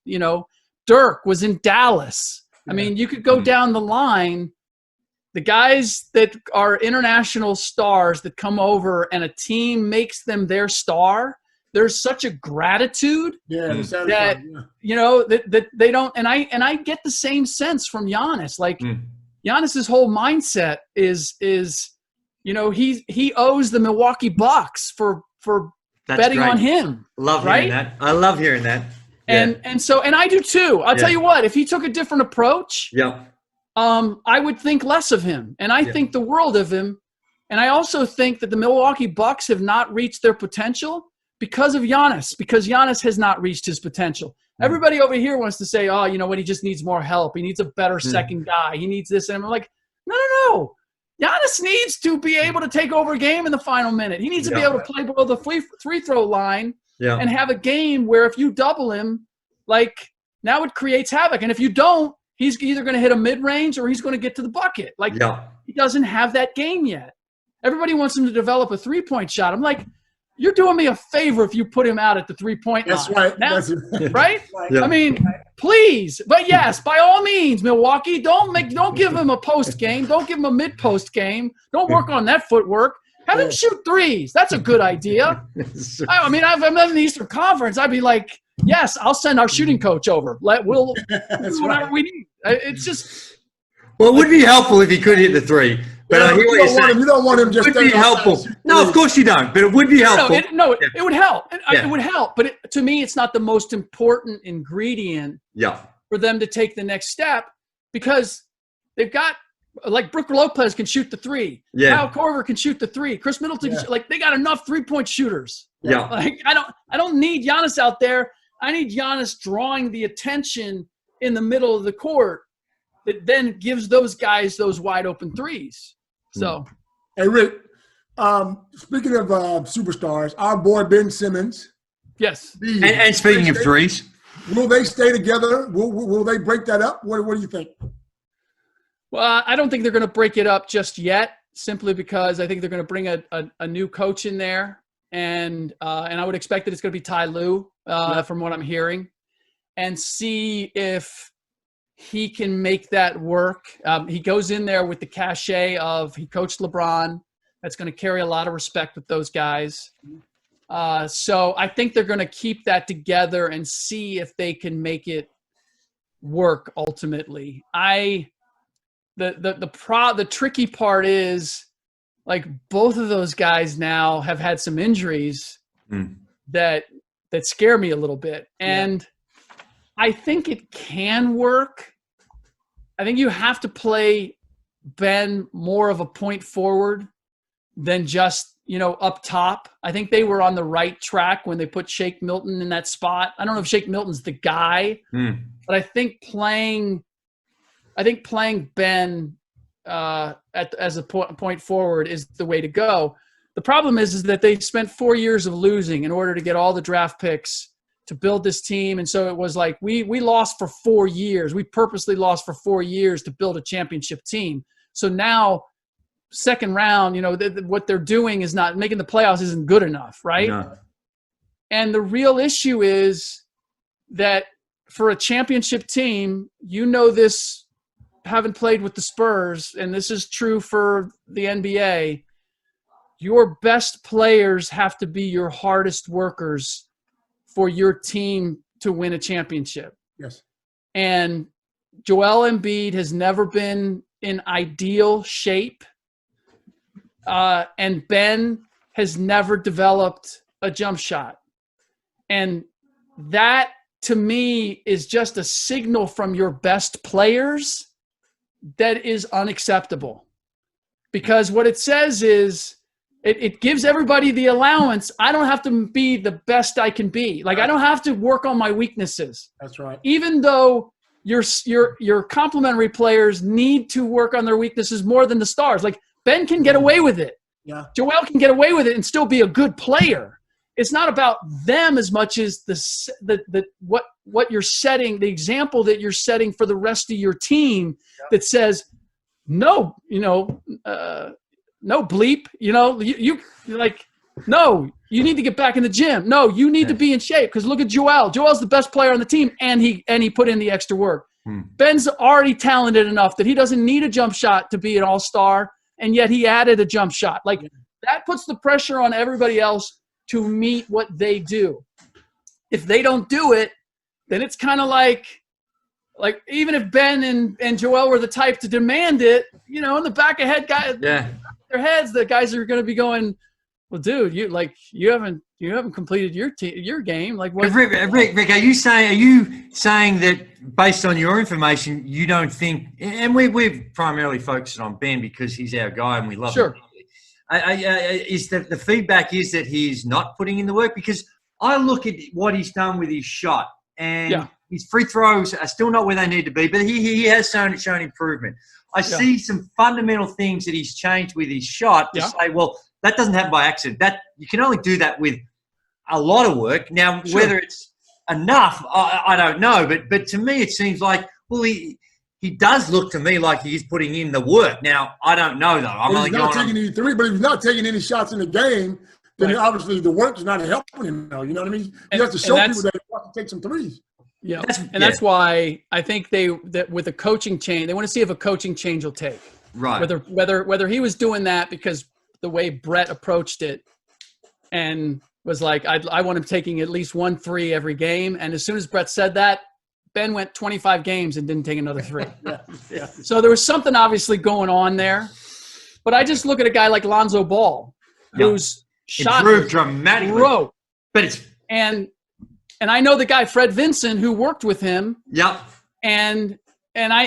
Dirk was in Dallas. I mean, you could go down the line. The guys that are international stars that come over and a team makes them their star, there's such a gratitude that that they don't. And I get the same sense from Giannis. Like Giannis's whole mindset is he owes the Milwaukee Bucks for betting on him. Love hearing that. I love hearing that. And I do too. I'll tell you what, if he took a different approach, I would think less of him. And I think the world of him. And I also think that the Milwaukee Bucks have not reached their potential because of Giannis, because Giannis has not reached his potential. Everybody over here wants to say, oh, you know what, he just needs more help. He needs a better second guy. He needs this. And I'm like, no. Giannis needs to be able to take over a game in the final minute. He needs to be able to play below the free throw line and have a game where if you double him, like now it creates havoc. And if you don't, he's either going to hit a mid-range or he's going to get to the bucket. Like he doesn't have that game yet. Everybody wants him to develop a three-point shot. I'm like, you're doing me a favor if you put him out at the three-point line. That's right. Now, right? Yeah. I mean, please. But yes, by all means, Milwaukee, don't give him a post game. Don't give him a mid-post game. Don't work on that footwork. Have him shoot threes. That's a good idea. I mean, I'm in the Eastern Conference. I'd be like, yes, I'll send our shooting coach over. We'll do whatever we need. It's just. Well, it would be helpful if he could hit the three. But I hear what you're saying. You don't want him just. It would be helpful. No, of course you don't. But it would be helpful. It would help. It would help. But to me, it's not the most important ingredient. For them to take the next step, because they've got like Brook Lopez can shoot the three. Kyle Korver can shoot the three. Chris Middleton, they got enough 3-point shooters. Like I don't need Giannis out there. I need Giannis drawing the attention in the middle of the court that then gives those guys those wide open threes. So, hey Rick, speaking of superstars, our boy Ben Simmons. Yes. And speaking of threes, will they stay together? Will they break that up? What do you think? Well, I don't think they're going to break it up just yet, simply because I think they're going to bring a new coach in there, and I would expect that it's going to be Ty Lue, from what I'm hearing, and see if he can make that work. He goes in there with the cachet of he coached LeBron. That's going to carry a lot of respect with those guys. So I think they're going to keep that together and see if they can make it work ultimately. The tricky part is, like, both of those guys now have had some injuries that scare me a little bit. And I think it can work. I think you have to play Ben more of a point forward than just, up top. I think they were on the right track when they put Shake Milton in that spot. I don't know if Shake Milton's the guy, but I think playing Ben as a point forward is the way to go. The problem is that they spent 4 years of losing in order to get all the draft picks to build this team. And so it was like we lost for 4 years. We purposely lost for 4 years to build a championship team. So now, second round, what they're doing is not making the playoffs isn't good enough, right? No. And the real issue is that for a championship team, this, having played with the Spurs, and this is true for the NBA, your best players have to be your hardest workers for your team to win a championship. Yes. And Joel Embiid has never been in ideal shape. And Ben has never developed a jump shot. And that, to me, is just a signal from your best players that is unacceptable. Because what it says is, it gives everybody the allowance. I don't have to be the best I can be. Like, I don't have to work on my weaknesses. That's right. Even though your complementary players need to work on their weaknesses more than the stars. Like, Ben can get away with it. Yeah. Joel can get away with it and still be a good player. It's not about them as much as what you're setting, the example that you're setting for the rest of your team that says, no, no bleep, you're like, no, you need to get back in the gym. No, you need to be in shape, because look at Joel. Joel's the best player on the team, and he put in the extra work. Ben's already talented enough that he doesn't need a jump shot to be an all-star, and yet he added a jump shot. Like, that puts the pressure on everybody else to meet what they do. If they don't do it, then it's kind of like even if Ben and Joel were the type to demand it, in the back of their heads, the guys are going to be going, well, dude, you haven't completed your game. Like, what? Rick, are you saying that based on your information, you don't think? And we've primarily focused on Ben because he's our guy and we love him. Is that the feedback is that he's not putting in the work? Because I look at what he's done with his shot, and his free throws are still not where they need to be, but he has shown improvement. I see some fundamental things that he's changed with his shot to say, well, that doesn't happen by accident. That you can only do that with a lot of work. Now, whether it's enough, I don't know. But to me, it seems like, well, he does look to me like he's putting in the work. Now, I don't know, though. He's not taking any three, but if he's not taking any shots in the game, then obviously the work is not helping him. You know what I mean? You have to show people that he wants to take some threes. Yeah, that's why I think that with a coaching change, they want to see if a coaching change will take. Right. Whether he was doing that because the way Brett approached it and was like, I want him taking at least 1 3 every game. And as soon as Brett said that, Ben went 25 games and didn't take another 3. So there was something obviously going on there. But I just look at a guy like Lonzo Ball, who's shot improved dramatically. But and I know the guy Fred Vinson who worked with him. Yep. And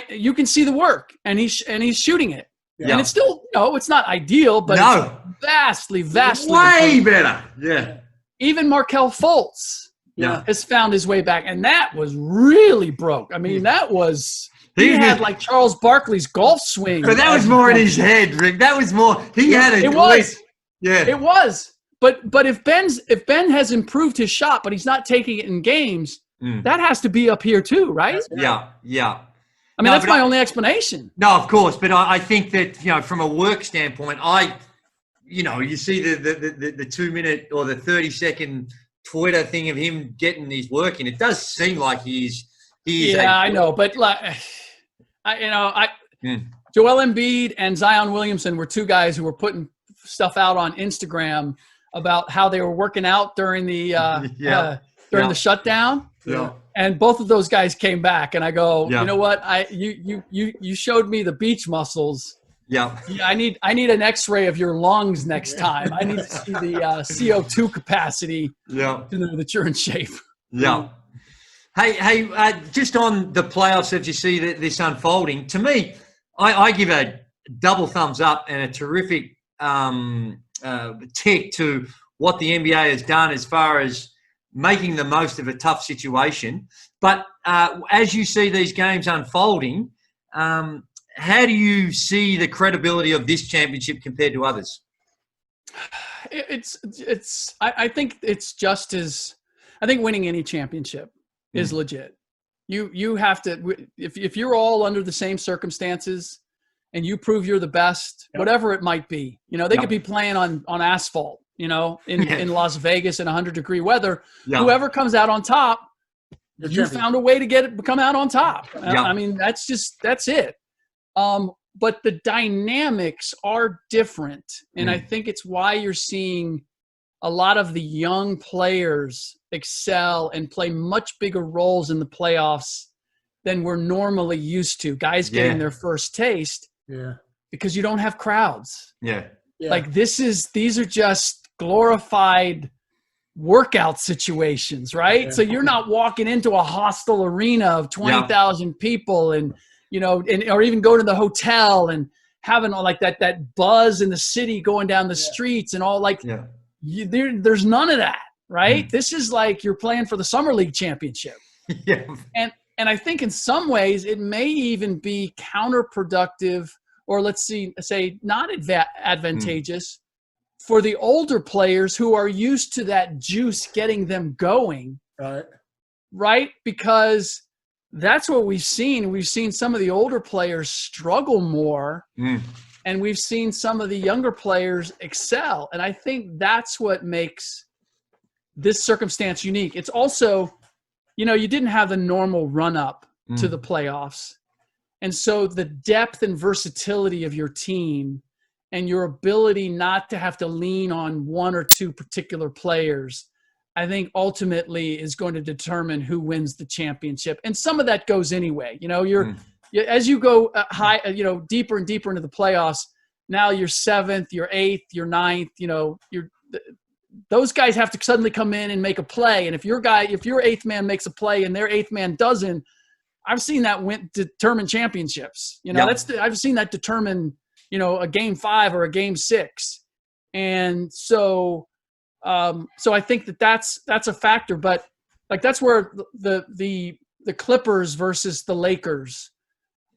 you can see the work, and he's shooting it. Yeah. And it's still it's not ideal, but it's vastly way better. Yeah. Even Markelle Fultz has found his way back, and that was really broke. I mean, that was he had like Charles Barkley's golf swing. But that was more in his head, Rick. That was more. He had it. It was. Yeah. It was. But if Ben has improved his shot, but he's not taking it in games, that has to be up here too, right? Yeah. I mean, that's my only explanation. No, of course, but I think that from a work standpoint, you see the 2-minute or the 30-second Twitter thing of him getting his work in. It does seem like he is. I know, but Joel Embiid and Zion Williamson were 2 guys who were putting stuff out on Instagram about how they were working out during the the shutdown. Yeah. And both of those guys came back, and I go, you know what? You showed me the beach muscles. Yeah. I need an X-ray of your lungs next time. I need to see the CO2 capacity. Yeah. To know that you're in shape. Yeah. Hey, just on the playoffs, as you see this unfolding, to me, I give a double thumbs up and a terrific tick to what the NBA has done as far as making the most of a tough situation. But as you see these games unfolding, how do you see the credibility of this championship compared to others? I think it's just as – I think winning any championship is legit. You have to – if you're all under the same circumstances and you prove you're the best, whatever it might be, they could be playing on asphalt, in Las Vegas in 100-degree weather. Whoever comes out on top, you found a way to come out on top. I mean, that's it. But the dynamics are different. And I think it's why you're seeing a lot of the young players excel and play much bigger roles in the playoffs than we're normally used to. Guys getting their first taste because you don't have crowds. Like these are just glorified workout situations, right? So you're not walking into a hostile arena of 20,000 people and, or even go to the hotel and having all like that buzz in the city going down the streets and all like there's none of that, right? This is like you're playing for the Summer League championship. And I think in some ways it may even be counterproductive, or let's say not advantageous for the older players who are used to that juice getting them going. Right? Because that's what we've seen. We've seen some of the older players struggle more, and we've seen some of the younger players excel. And I think that's what makes this circumstance unique. It's also, you didn't have the normal run-up to the playoffs. And so the depth and versatility of your team and your ability not to have to lean on one or two particular players, I think ultimately is going to determine who wins the championship. And some of that goes anyway. As you go high, deeper and deeper into the playoffs, now you're 7th, you're 8th, you're 9th, those guys have to suddenly come in and make a play. And if your 8th man makes a play and their 8th man doesn't, I've seen that determine championships. I've seen that determine, a game 5 or a game 6. And so I think that's a factor, but like that's where the Clippers versus the Lakers.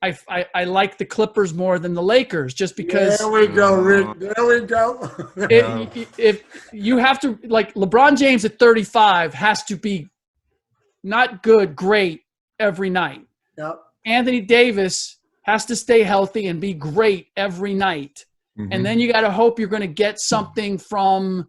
I like the Clippers more than the Lakers just because. There we go, Rick. There we go. If you have to, like LeBron James at 35 has to be not good, great every night. Anthony Davis has to stay healthy and be great every night. And then you got to hope you're going to get something from,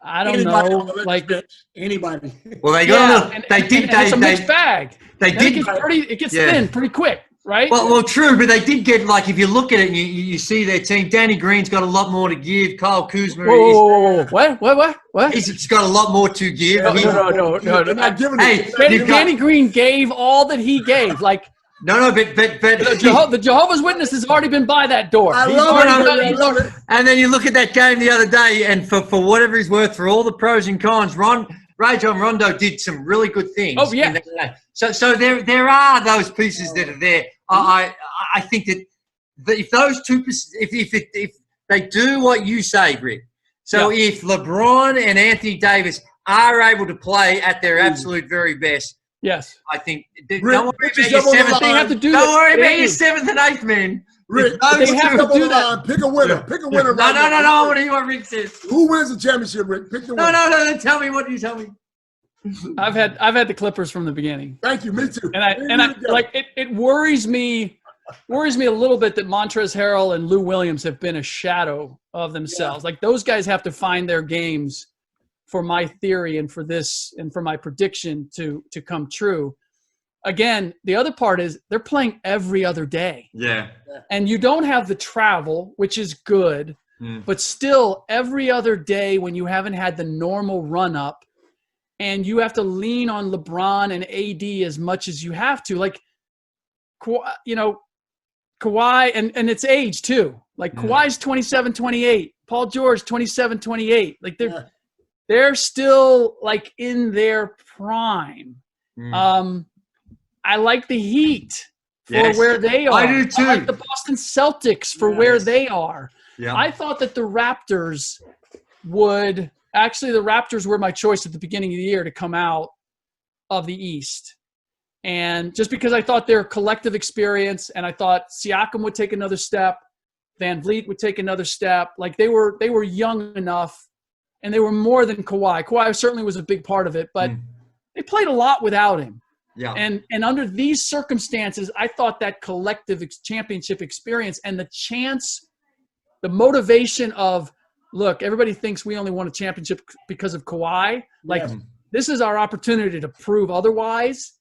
I don't know, like anybody. Well, they got it's a mixed bag. It gets thin pretty quick, right? Well, true, but they did get, like, if you look at it and you see their team, Danny Green's got a lot more to give. Kyle Kuzma, whoa. What? He's got a lot lot to give. No. Danny Green gave all that he gave, like. No, but the Jehovah's Witness has already been by that door. I love it. And then you look at that game the other day, and for whatever he's worth, for all the pros and cons, Rajon Rondo did some really good things. Oh yeah. So there are those pieces that are there. I think that if those two, if they do what you say, Rick. So if LeBron and Anthony Davis are able to play at their absolute very best. Yes, I think. Rick, don't worry about your 7th. They have to do don't worry about your 7th and 8th, man. Rick, they have to do that. Pick a winner. Pick a winner. No. I want to hear what Rick says. Who wins the championship, Rick? Pick the winner. No. Tell me. What do you tell me? I've had the Clippers from the beginning. Thank you. Me too. And I like it. It worries me a little bit that Montrezl Harrell and Lou Williams have been a shadow of themselves. Like those guys have to find their games for my theory and for this and for my prediction to come true. Again, the other part is they're playing every other day. Yeah. And you don't have the travel, which is good, but still every other day when you haven't had the normal run up and you have to lean on LeBron and AD as much as you have to, like, Kawhi, and it's age too. Like Kawhi's 27, 28, Paul George, 27, 28. Like they're still like in their prime. I like the Heat for where they are. I do too. I like the Boston Celtics for where they are. Yeah. I thought that the Raptors would – actually, the Raptors were my choice at the beginning of the year to come out of the East. And just because I thought their collective experience and I thought Siakam would take another step, Van Vliet would take another step. Like they were young enough and they were more than Kawhi. Kawhi certainly was a big part of it, but they played a lot without him. Yeah. And under these circumstances, I thought that collective championship experience and the chance, the motivation of, look, everybody thinks we only won a championship because of Kawhi. Like, this is our opportunity to prove otherwise,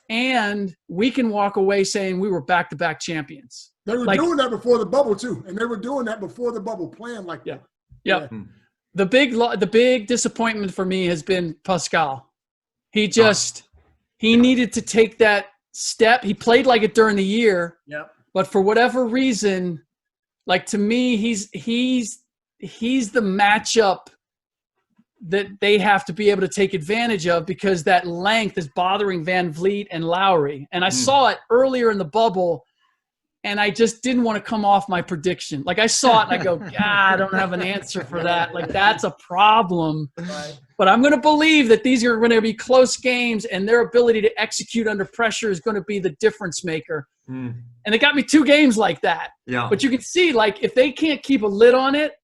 and we can walk away saying we were back-to-back champions. They were doing that before the bubble, too, and they were doing that before the bubble, playing like that. Yep. The big disappointment for me has been Pascal. He just he needed to take that step. He played like it during the year, but for whatever reason, like to me, he's the matchup that they have to be able to take advantage of because that length is bothering Van Vliet and Lowry. And I saw it earlier in the bubble, And I just didn't want to come off my prediction. Like, I saw it and I go, God, I don't have an answer for that. Like, that's a problem. Right. But I'm going to believe that these are going to be close games, and their ability to execute under pressure is going to be the difference maker. And it got me 2 games like that. Yeah. But you can see, like, if they can't keep a lid on it,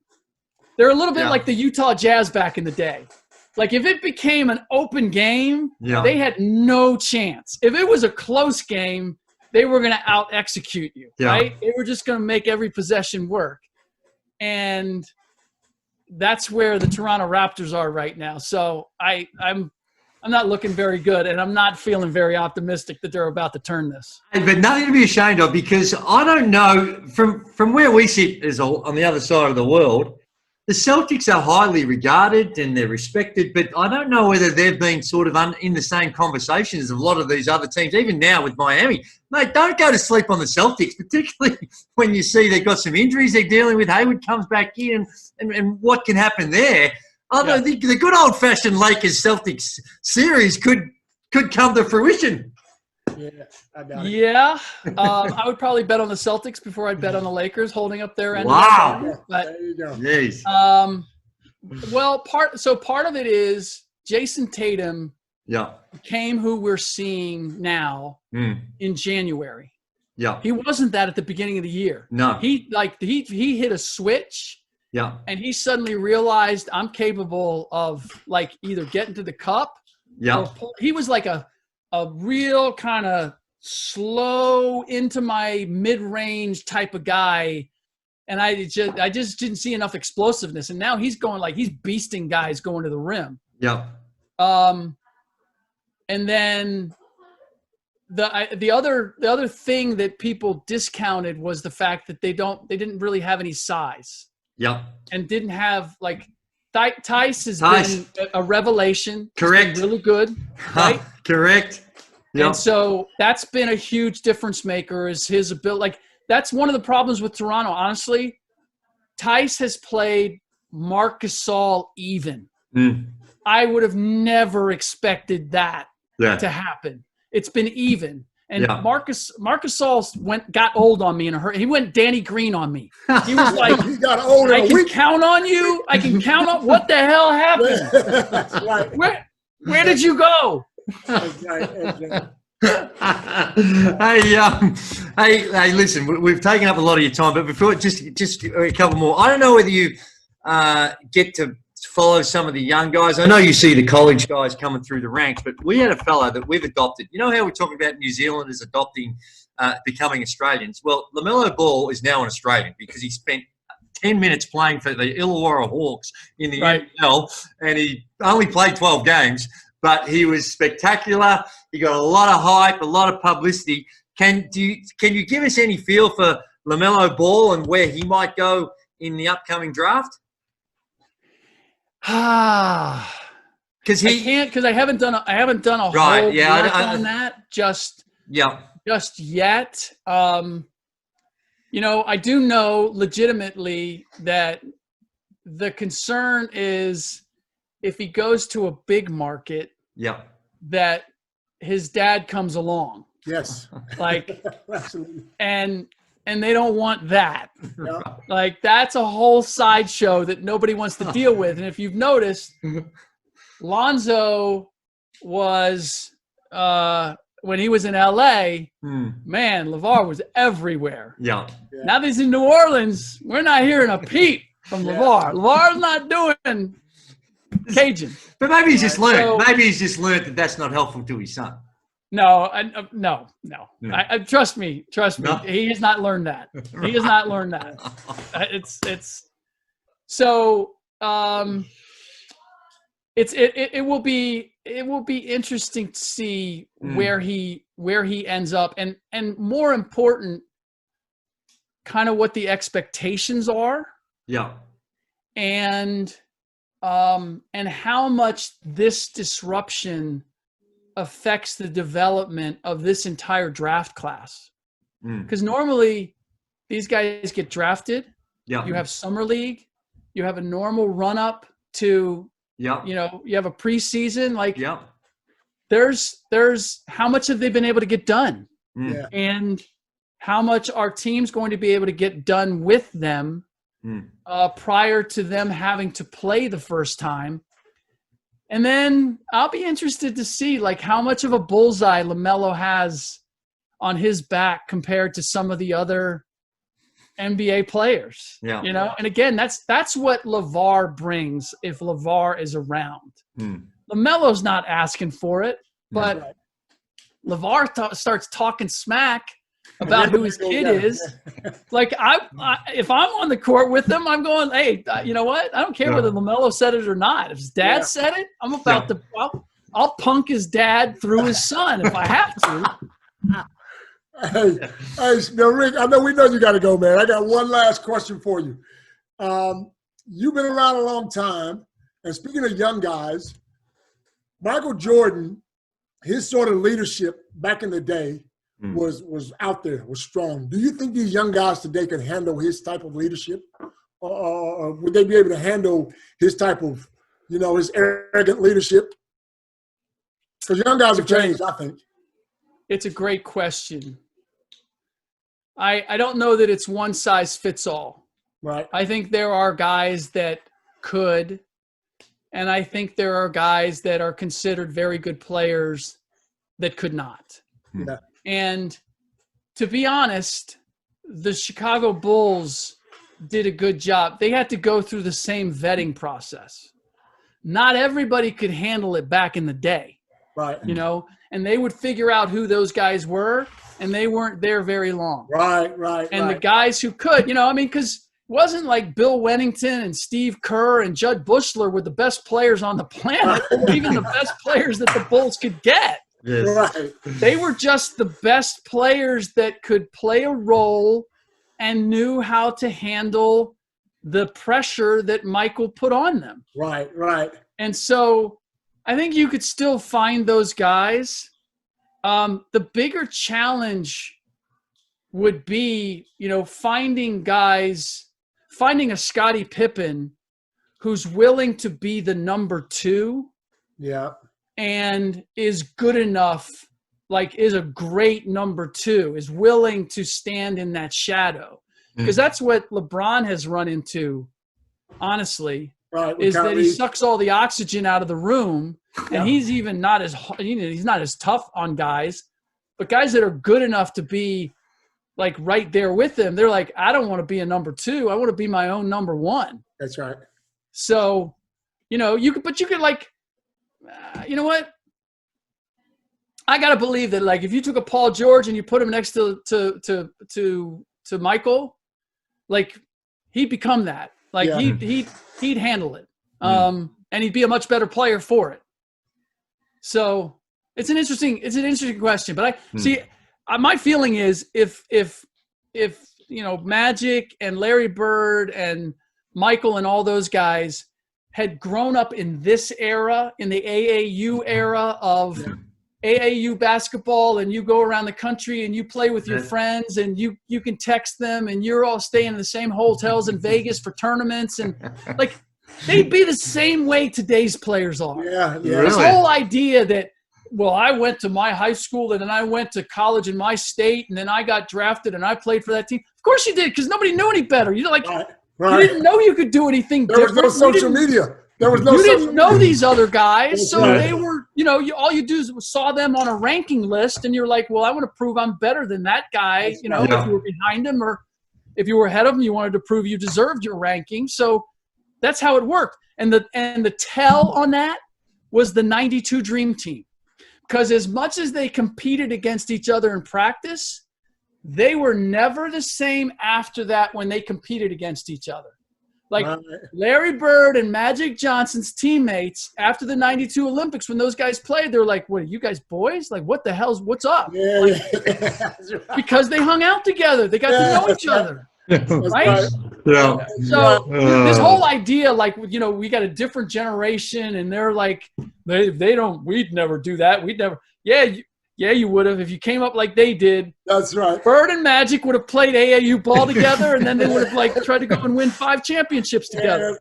they're a little bit like the Utah Jazz back in the day. Like, if it became an open game, they had no chance. If it was a close game, they were going to out-execute you, right? They were just going to make every possession work. And that's where the Toronto Raptors are right now. So I'm not looking very good, and I'm not feeling very optimistic that they're about to turn this. But nothing to be ashamed of, because I don't know, from where we sit as on the other side of the world, the Celtics are highly regarded and they're respected, but I don't know whether they've been sort of in the same conversations as a lot of these other teams, even now with Miami. Mate, don't go to sleep on the Celtics, particularly when you see they've got some injuries they're dealing with. Hayward comes back in, and what can happen there? Although the good old-fashioned Lakers-Celtics series could come to fruition. Yeah, I would probably bet on the Celtics before I'd bet on the Lakers holding up their end. Wow. But, there you go. Jeez. Well, part of it is Jason Tatum became who we're seeing now in January. Yeah. He wasn't that at the beginning of the year. No. He hit a switch. Yeah. And he suddenly realized, I'm capable of, like, either getting to the cup. Yeah. He was like a real kind of slow into my mid-range type of guy. And I just didn't see enough explosiveness. And now he's going, like, he's beasting guys going to the rim. Yeah. And then the other thing that people discounted was the fact that they didn't really have any size. Yeah. And didn't have, like, Tice has been a revelation. Correct. Really good. Right? Correct. Yep. And so that's been a huge difference maker, is his ability. Like, that's one of the problems with Toronto. Honestly, Tice has played Marc Gasol even. I would have never expected that to happen. It's been even. And Marc Gasol got old on me in a hurry. He went Danny Green on me. He was like, he got old. I can count on you. I can count on. What the hell happened? That's right. Where did you go? Exactly. Hey, listen, we've taken up a lot of your time, but before, just a couple more. I don't know whether you get to follow some of the young guys. I know you see the college guys coming through the ranks, but we had a fellow that we've adopted. You know how we're talking about New Zealanders adopting, becoming Australians? Well, LaMelo Ball is now an Australian because he spent 10 minutes playing for the Illawarra Hawks in the NRL, and he only played 12 games, but he was spectacular. He got a lot of hype, a lot of publicity. Can you give us any feel for LaMelo Ball and where he might go in the upcoming draft? Because I can't, because I haven't done a whole work on that just yet. I do know legitimately that the concern is if he goes to a big market, that his dad comes along. Yes. Like, absolutely. And they don't want that. Yeah. Like, that's a whole sideshow that nobody wants to deal with. And if you've noticed, Lonzo was when he was in LA, man, LeVar was everywhere. Yeah. Now that he's in New Orleans, we're not hearing a peep from LeVar. LeVar's not doing Cajun. But maybe he's just learned. So, maybe he's just learned that that's not helpful to his son. No. Trust me. No. He has not learned that. He has not learned that. It will be interesting to see where he ends up, and more important, kind of what the expectations are. Yeah. And how much this disruption affects the development of this entire draft class. Because normally these guys get drafted. Yeah. You have summer league. You have a normal run up to, you have a preseason. Like, there's how much have they been able to get done? And how much our team's going to be able to get done with them prior to them having to play the first time. And then I'll be interested to see like how much of a bullseye LaMelo has on his back compared to some of the other NBA players. Yeah. You know, and again, that's what LeVar brings if LeVar is around. LaMelo's not asking for it, but LeVar starts talking smack about who his kid is. Like if I'm on the court with him, I'm going, hey, you know what? I don't care whether LaMelo said it or not. If his dad said it, I'm about to. I'll punk his dad through his son if I have to. Hey, now, Rick, I know we know you got to go, man. I got one last question for you. You've been around a long time, and speaking of young guys, Michael Jordan, his sort of leadership back in the day was out there, was strong. Do you think these young guys today can handle his type of leadership? Or would they be able to handle his type of, his arrogant leadership? Because young guys have changed, I think. It's a great question. I don't know that it's one size fits all. Right. I think there are guys that could, and I think there are guys that are considered very good players that could not. Yeah. And to be honest, the Chicago Bulls did a good job. They had to go through the same vetting process. Not everybody could handle it back in the day. Right. And they would figure out who those guys were, and they weren't there very long. Right. And the guys who could, because it wasn't like Bill Wennington and Steve Kerr and Judd Bushler were the best players on the planet, or even the best players that the Bulls could get. Yes. Right. They were just the best players that could play a role and knew how to handle the pressure that Michael put on them. Right. And so I think you could still find those guys. The bigger challenge would be, finding a Scottie Pippen who's willing to be the number two. Yeah. And is good enough, is a great number two, is willing to stand in that shadow. Because that's what LeBron has run into, honestly, is that he sucks all the oxygen out of the room, and he's even not as he's not as tough on guys, but guys that are good enough to be right there with him, they're like, I don't want to be a number two, I want to be my own number one. That's right. So, you could you know what? I gotta believe that if you took a Paul George and you put him next to Michael, he'd become that. He'd handle it. And he'd be a much better player for it. So it's an interesting question. But see, my feeling is if Magic and Larry Bird and Michael and all those guys had grown up in this era, in the AAU era of AAU basketball, and you go around the country and you play with your friends and you can text them and you're all staying in the same hotels in Vegas for tournaments, and they'd be the same way today's players are. Yeah. This whole idea that, I went to my high school and then I went to college in my state and then I got drafted and I played for that team. Of course you did, because nobody knew any better. You didn't know you could do anything different. There was no social media. You didn't know these other guys, so they were, all you do is saw them on a ranking list, and you're like, well, I want to prove I'm better than that guy. If you were behind him or if you were ahead of him, you wanted to prove you deserved your ranking. So that's how it worked. And the tell on that was the '92 Dream Team, because as much as they competed against each other in practice, they were never the same after that when they competed against each other. Larry Bird and Magic Johnson's teammates after the '92 Olympics, when those guys played, they were like, what, are you guys boys? What's up? Because they hung out together. They got to know each other. Right? Yeah. So this whole idea, we got a different generation, and they're like, we'd never do that. We'd never. Yeah, you would have if you came up like they did. That's right. Bird and Magic would have played AAU ball together, and then they would have tried to go and win 5 championships together.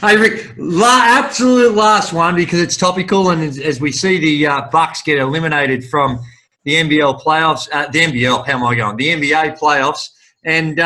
Hey, Rick, absolute last one, because it's topical, and as we see the Bucks get eliminated from the NBL playoffs, the NBL, how am I going? The NBA playoffs, and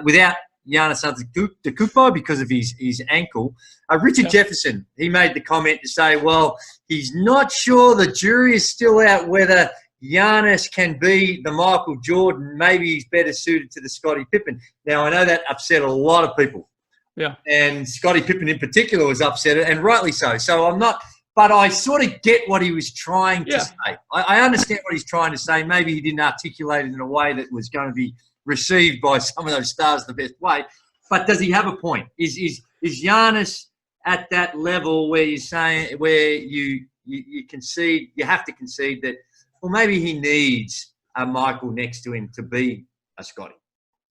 without Giannis Antetokounmpo because of his ankle. Richard Jefferson, he made the comment to say, well, he's not sure, the jury is still out whether Giannis can be the Michael Jordan. Maybe he's better suited to the Scottie Pippen. Now, I know that upset a lot of people. Yeah. And Scottie Pippen in particular was upset, and rightly so. So I'm not – but I sort of get what he was trying to say. I understand what he's trying to say. Maybe he didn't articulate it in a way that was going to be received by some of those stars the best way. But does he have a point? Is Giannis at that level where you're saying – where you concede – you have to concede that – well, maybe he needs a Michael next to him to be a Scottie.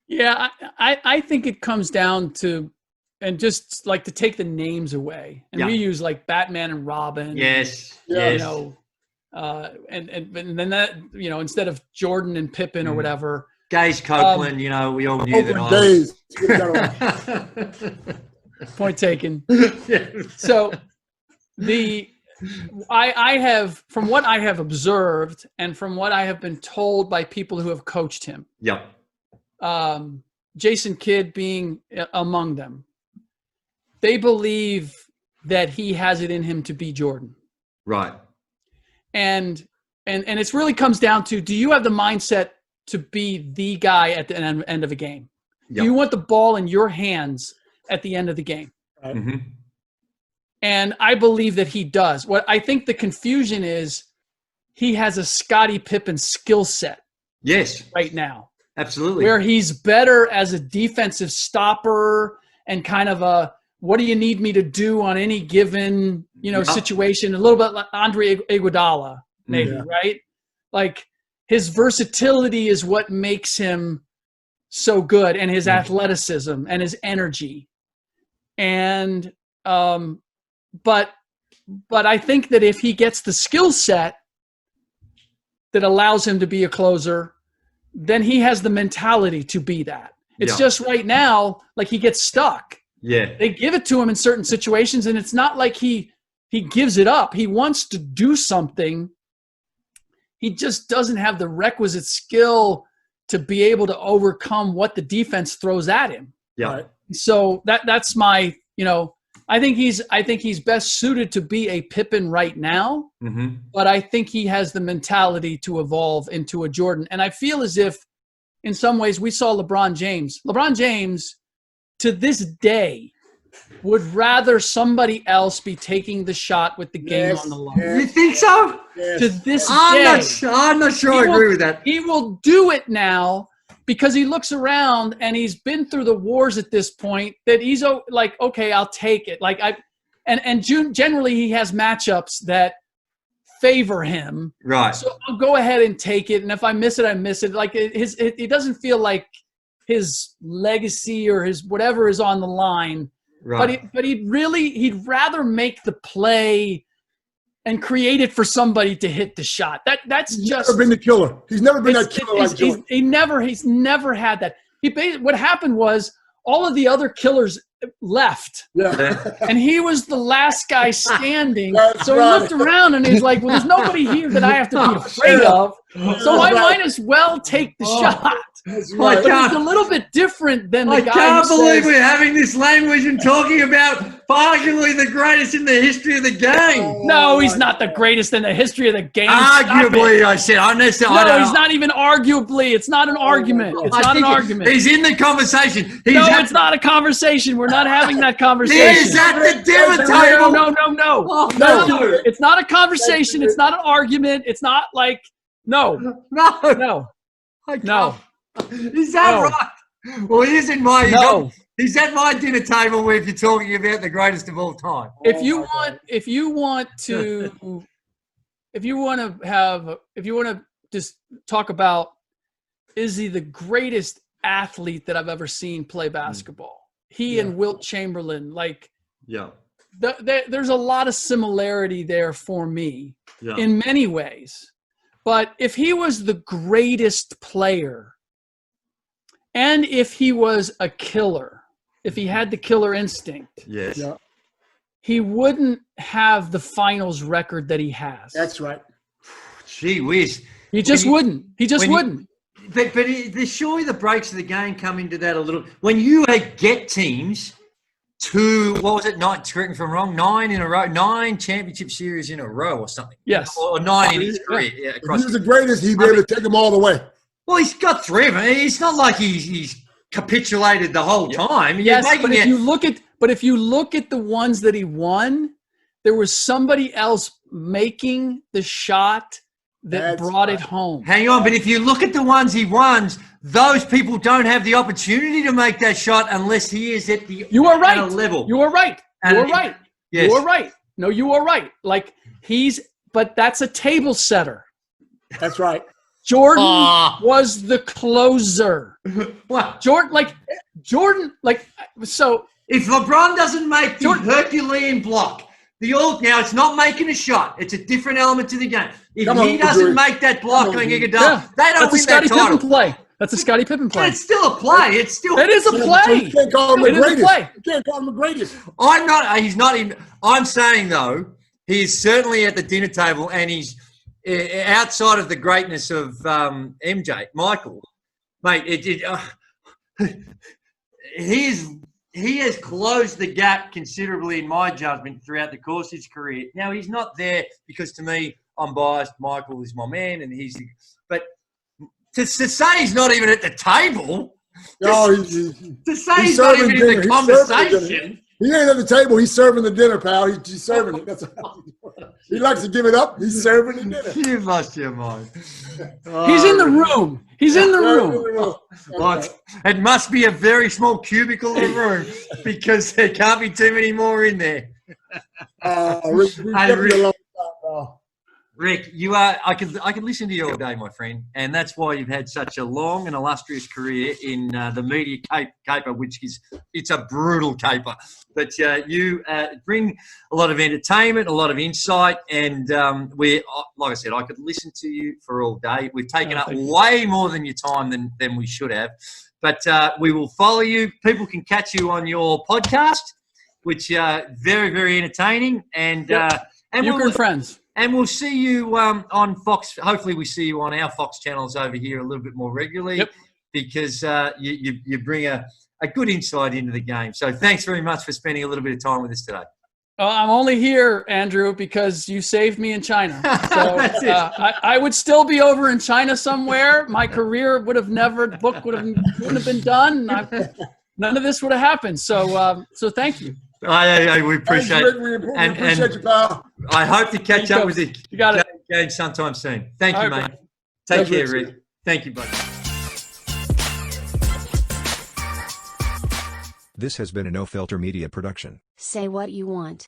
Yeah, I think it comes down to, and just like to take the names away. And we use like Batman and Robin. Yes. You know, and then that, you know, instead of Jordan and Pippen or whatever. Gaze Copeland, you know, we all knew that. Point taken. So I have, from what I have observed and from what I have been told by people who have coached him. Yep. Jason Kidd being among them. They believe that he has it in him to be Jordan. Right. And it really comes down to, do you have the mindset to be the guy at the end of a game? Yep. Do you want the ball in your hands at the end of the game? Right. Mm-hmm. And I believe that he does. What I think the confusion is, he has a Scottie Pippen skill set. Yes. Right now. Absolutely. Where he's better as a defensive stopper and kind of a, what do you need me to do on any given, situation? A little bit like Andre Iguodala, maybe, right? Like, his versatility is what makes him so good, and his athleticism and his energy. And but I think that if he gets the skill set that allows him to be a closer, then he has the mentality to be that. It's just right now, like, he gets stuck. Yeah. They give it to him in certain situations, and it's not like he gives it up. He wants to do something. He just doesn't have the requisite skill to be able to overcome what the defense throws at him. Yeah. Right. So that's my, I think he's best suited to be a Pippen right now, but I think he has the mentality to evolve into a Jordan. And I feel as if, in some ways, we saw LeBron James. LeBron James, to this day, would rather somebody else be taking the shot with the game on the line. You think so? Yes. To this day. I'm not sure I agree with that. He will do it now because he looks around and he's been through the wars at this point, that he's like, okay, I'll take it. Like, generally he has matchups that favor him. Right. So I'll go ahead and take it. And if I miss it, I miss it. Like, it doesn't feel like his legacy or his whatever is on the line. Right. But he'd rather make the play and create it for somebody to hit the shot. That's he's just never been the killer. He's never been that killer like Jordan. He's never had that. What happened was, all of the other killers left. Yeah. And he was the last guy standing. So right. he looked around and he's like, well, there's nobody here that I have to be afraid of. So I might as well take the shot. Right. But it's a little bit different than the guy can't who believe says, we're having this language and talking about arguably the greatest in the history of the game. No, he's not the greatest in the history of the game. Arguably, I said. No, he's not even arguably. It's not an argument. It's not an argument. He's in the conversation. It's not a conversation. We're not having that conversation. He's at the dinner table. No. Oh, No. It's not a conversation. It's not an argument. It's not like, no. Is that right? Well, he's at my dinner table if you're talking about the greatest of all time. If you want to just talk about, is he the greatest athlete that I've ever seen play basketball? He and Wilt Chamberlain, like, there's a lot of similarity there for me in many ways. But if he was the greatest player, and if he was a killer, if he had the killer instinct, he wouldn't have the finals record that he has. That's right. Gee whiz. He just wouldn't. He just wouldn't. But surely the breaks of the game come into that a little. When you get teams to, what was it, correct me if I'm wrong, 9 in a row, 9 championship series in a row or something. Yes. Or 9 in his career. Yeah, if he was the greatest, he'd be able to take them all the way. Well, he's got 3 of them. It's not like he's capitulated the whole time. Yes, but if you look at the ones that he won, there was somebody else making the shot that brought it home. Hang on, but if you look at the ones he won, those people don't have the opportunity to make that shot unless he is at the level. You are right. You are right. Yes. You are right. No, you are right. Like but that's a table setter. That's right. Jordan was the closer. What? Jordan, so if LeBron doesn't make the Herculean block, now it's not making a shot. It's a different element to the game. If he doesn't make that block on Iguodala, they don't win that title. Play. That's a Scottie Pippen play. But it's still a play. It is a play. You can't call him the greatest. You can't call him the greatest. I'm not. He's not even. I'm saying though, he's certainly at the dinner table, and he's outside of the greatness of MJ, Michael, mate. He has closed the gap considerably, in my judgment, throughout the course of his career. Now, he's not there because, to me, I'm biased. Michael is my man, and but to say he's not even at the table, to say he's not even in the conversation. He ain't at the table. He's serving the dinner, pal. He's serving it. That's he likes to give it up. He's serving the dinner. You've lost your mind. He's in the room. He's in the room. What? It must be a very small cubicle of room because there can't be too many more in there. Rick, you are. I could listen to you all day, my friend, and that's why you've had such a long and illustrious career in the media caper, which it's a brutal caper. But you bring a lot of entertainment, a lot of insight, and like I said, I could listen to you for all day. We've taken up way more than your time than we should have, but we will follow you. People can catch you on your podcast, which very, very entertaining, and we're friends. And we'll see you on Fox. Hopefully we see you on our Fox channels over here a little bit more regularly because you bring a good insight into the game. So thanks very much for spending a little bit of time with us today. I'm only here, Andrew, because you saved me in China. So I would still be over in China somewhere. My career wouldn't have been done. None of this would have happened. So thank you. We appreciate it. We appreciate you, pal. I hope to catch up with you. You got it. Again sometime soon. Thank you, mate. Take care, Rick. Thank you, buddy. This has been a No Filter Media production. Say what you want.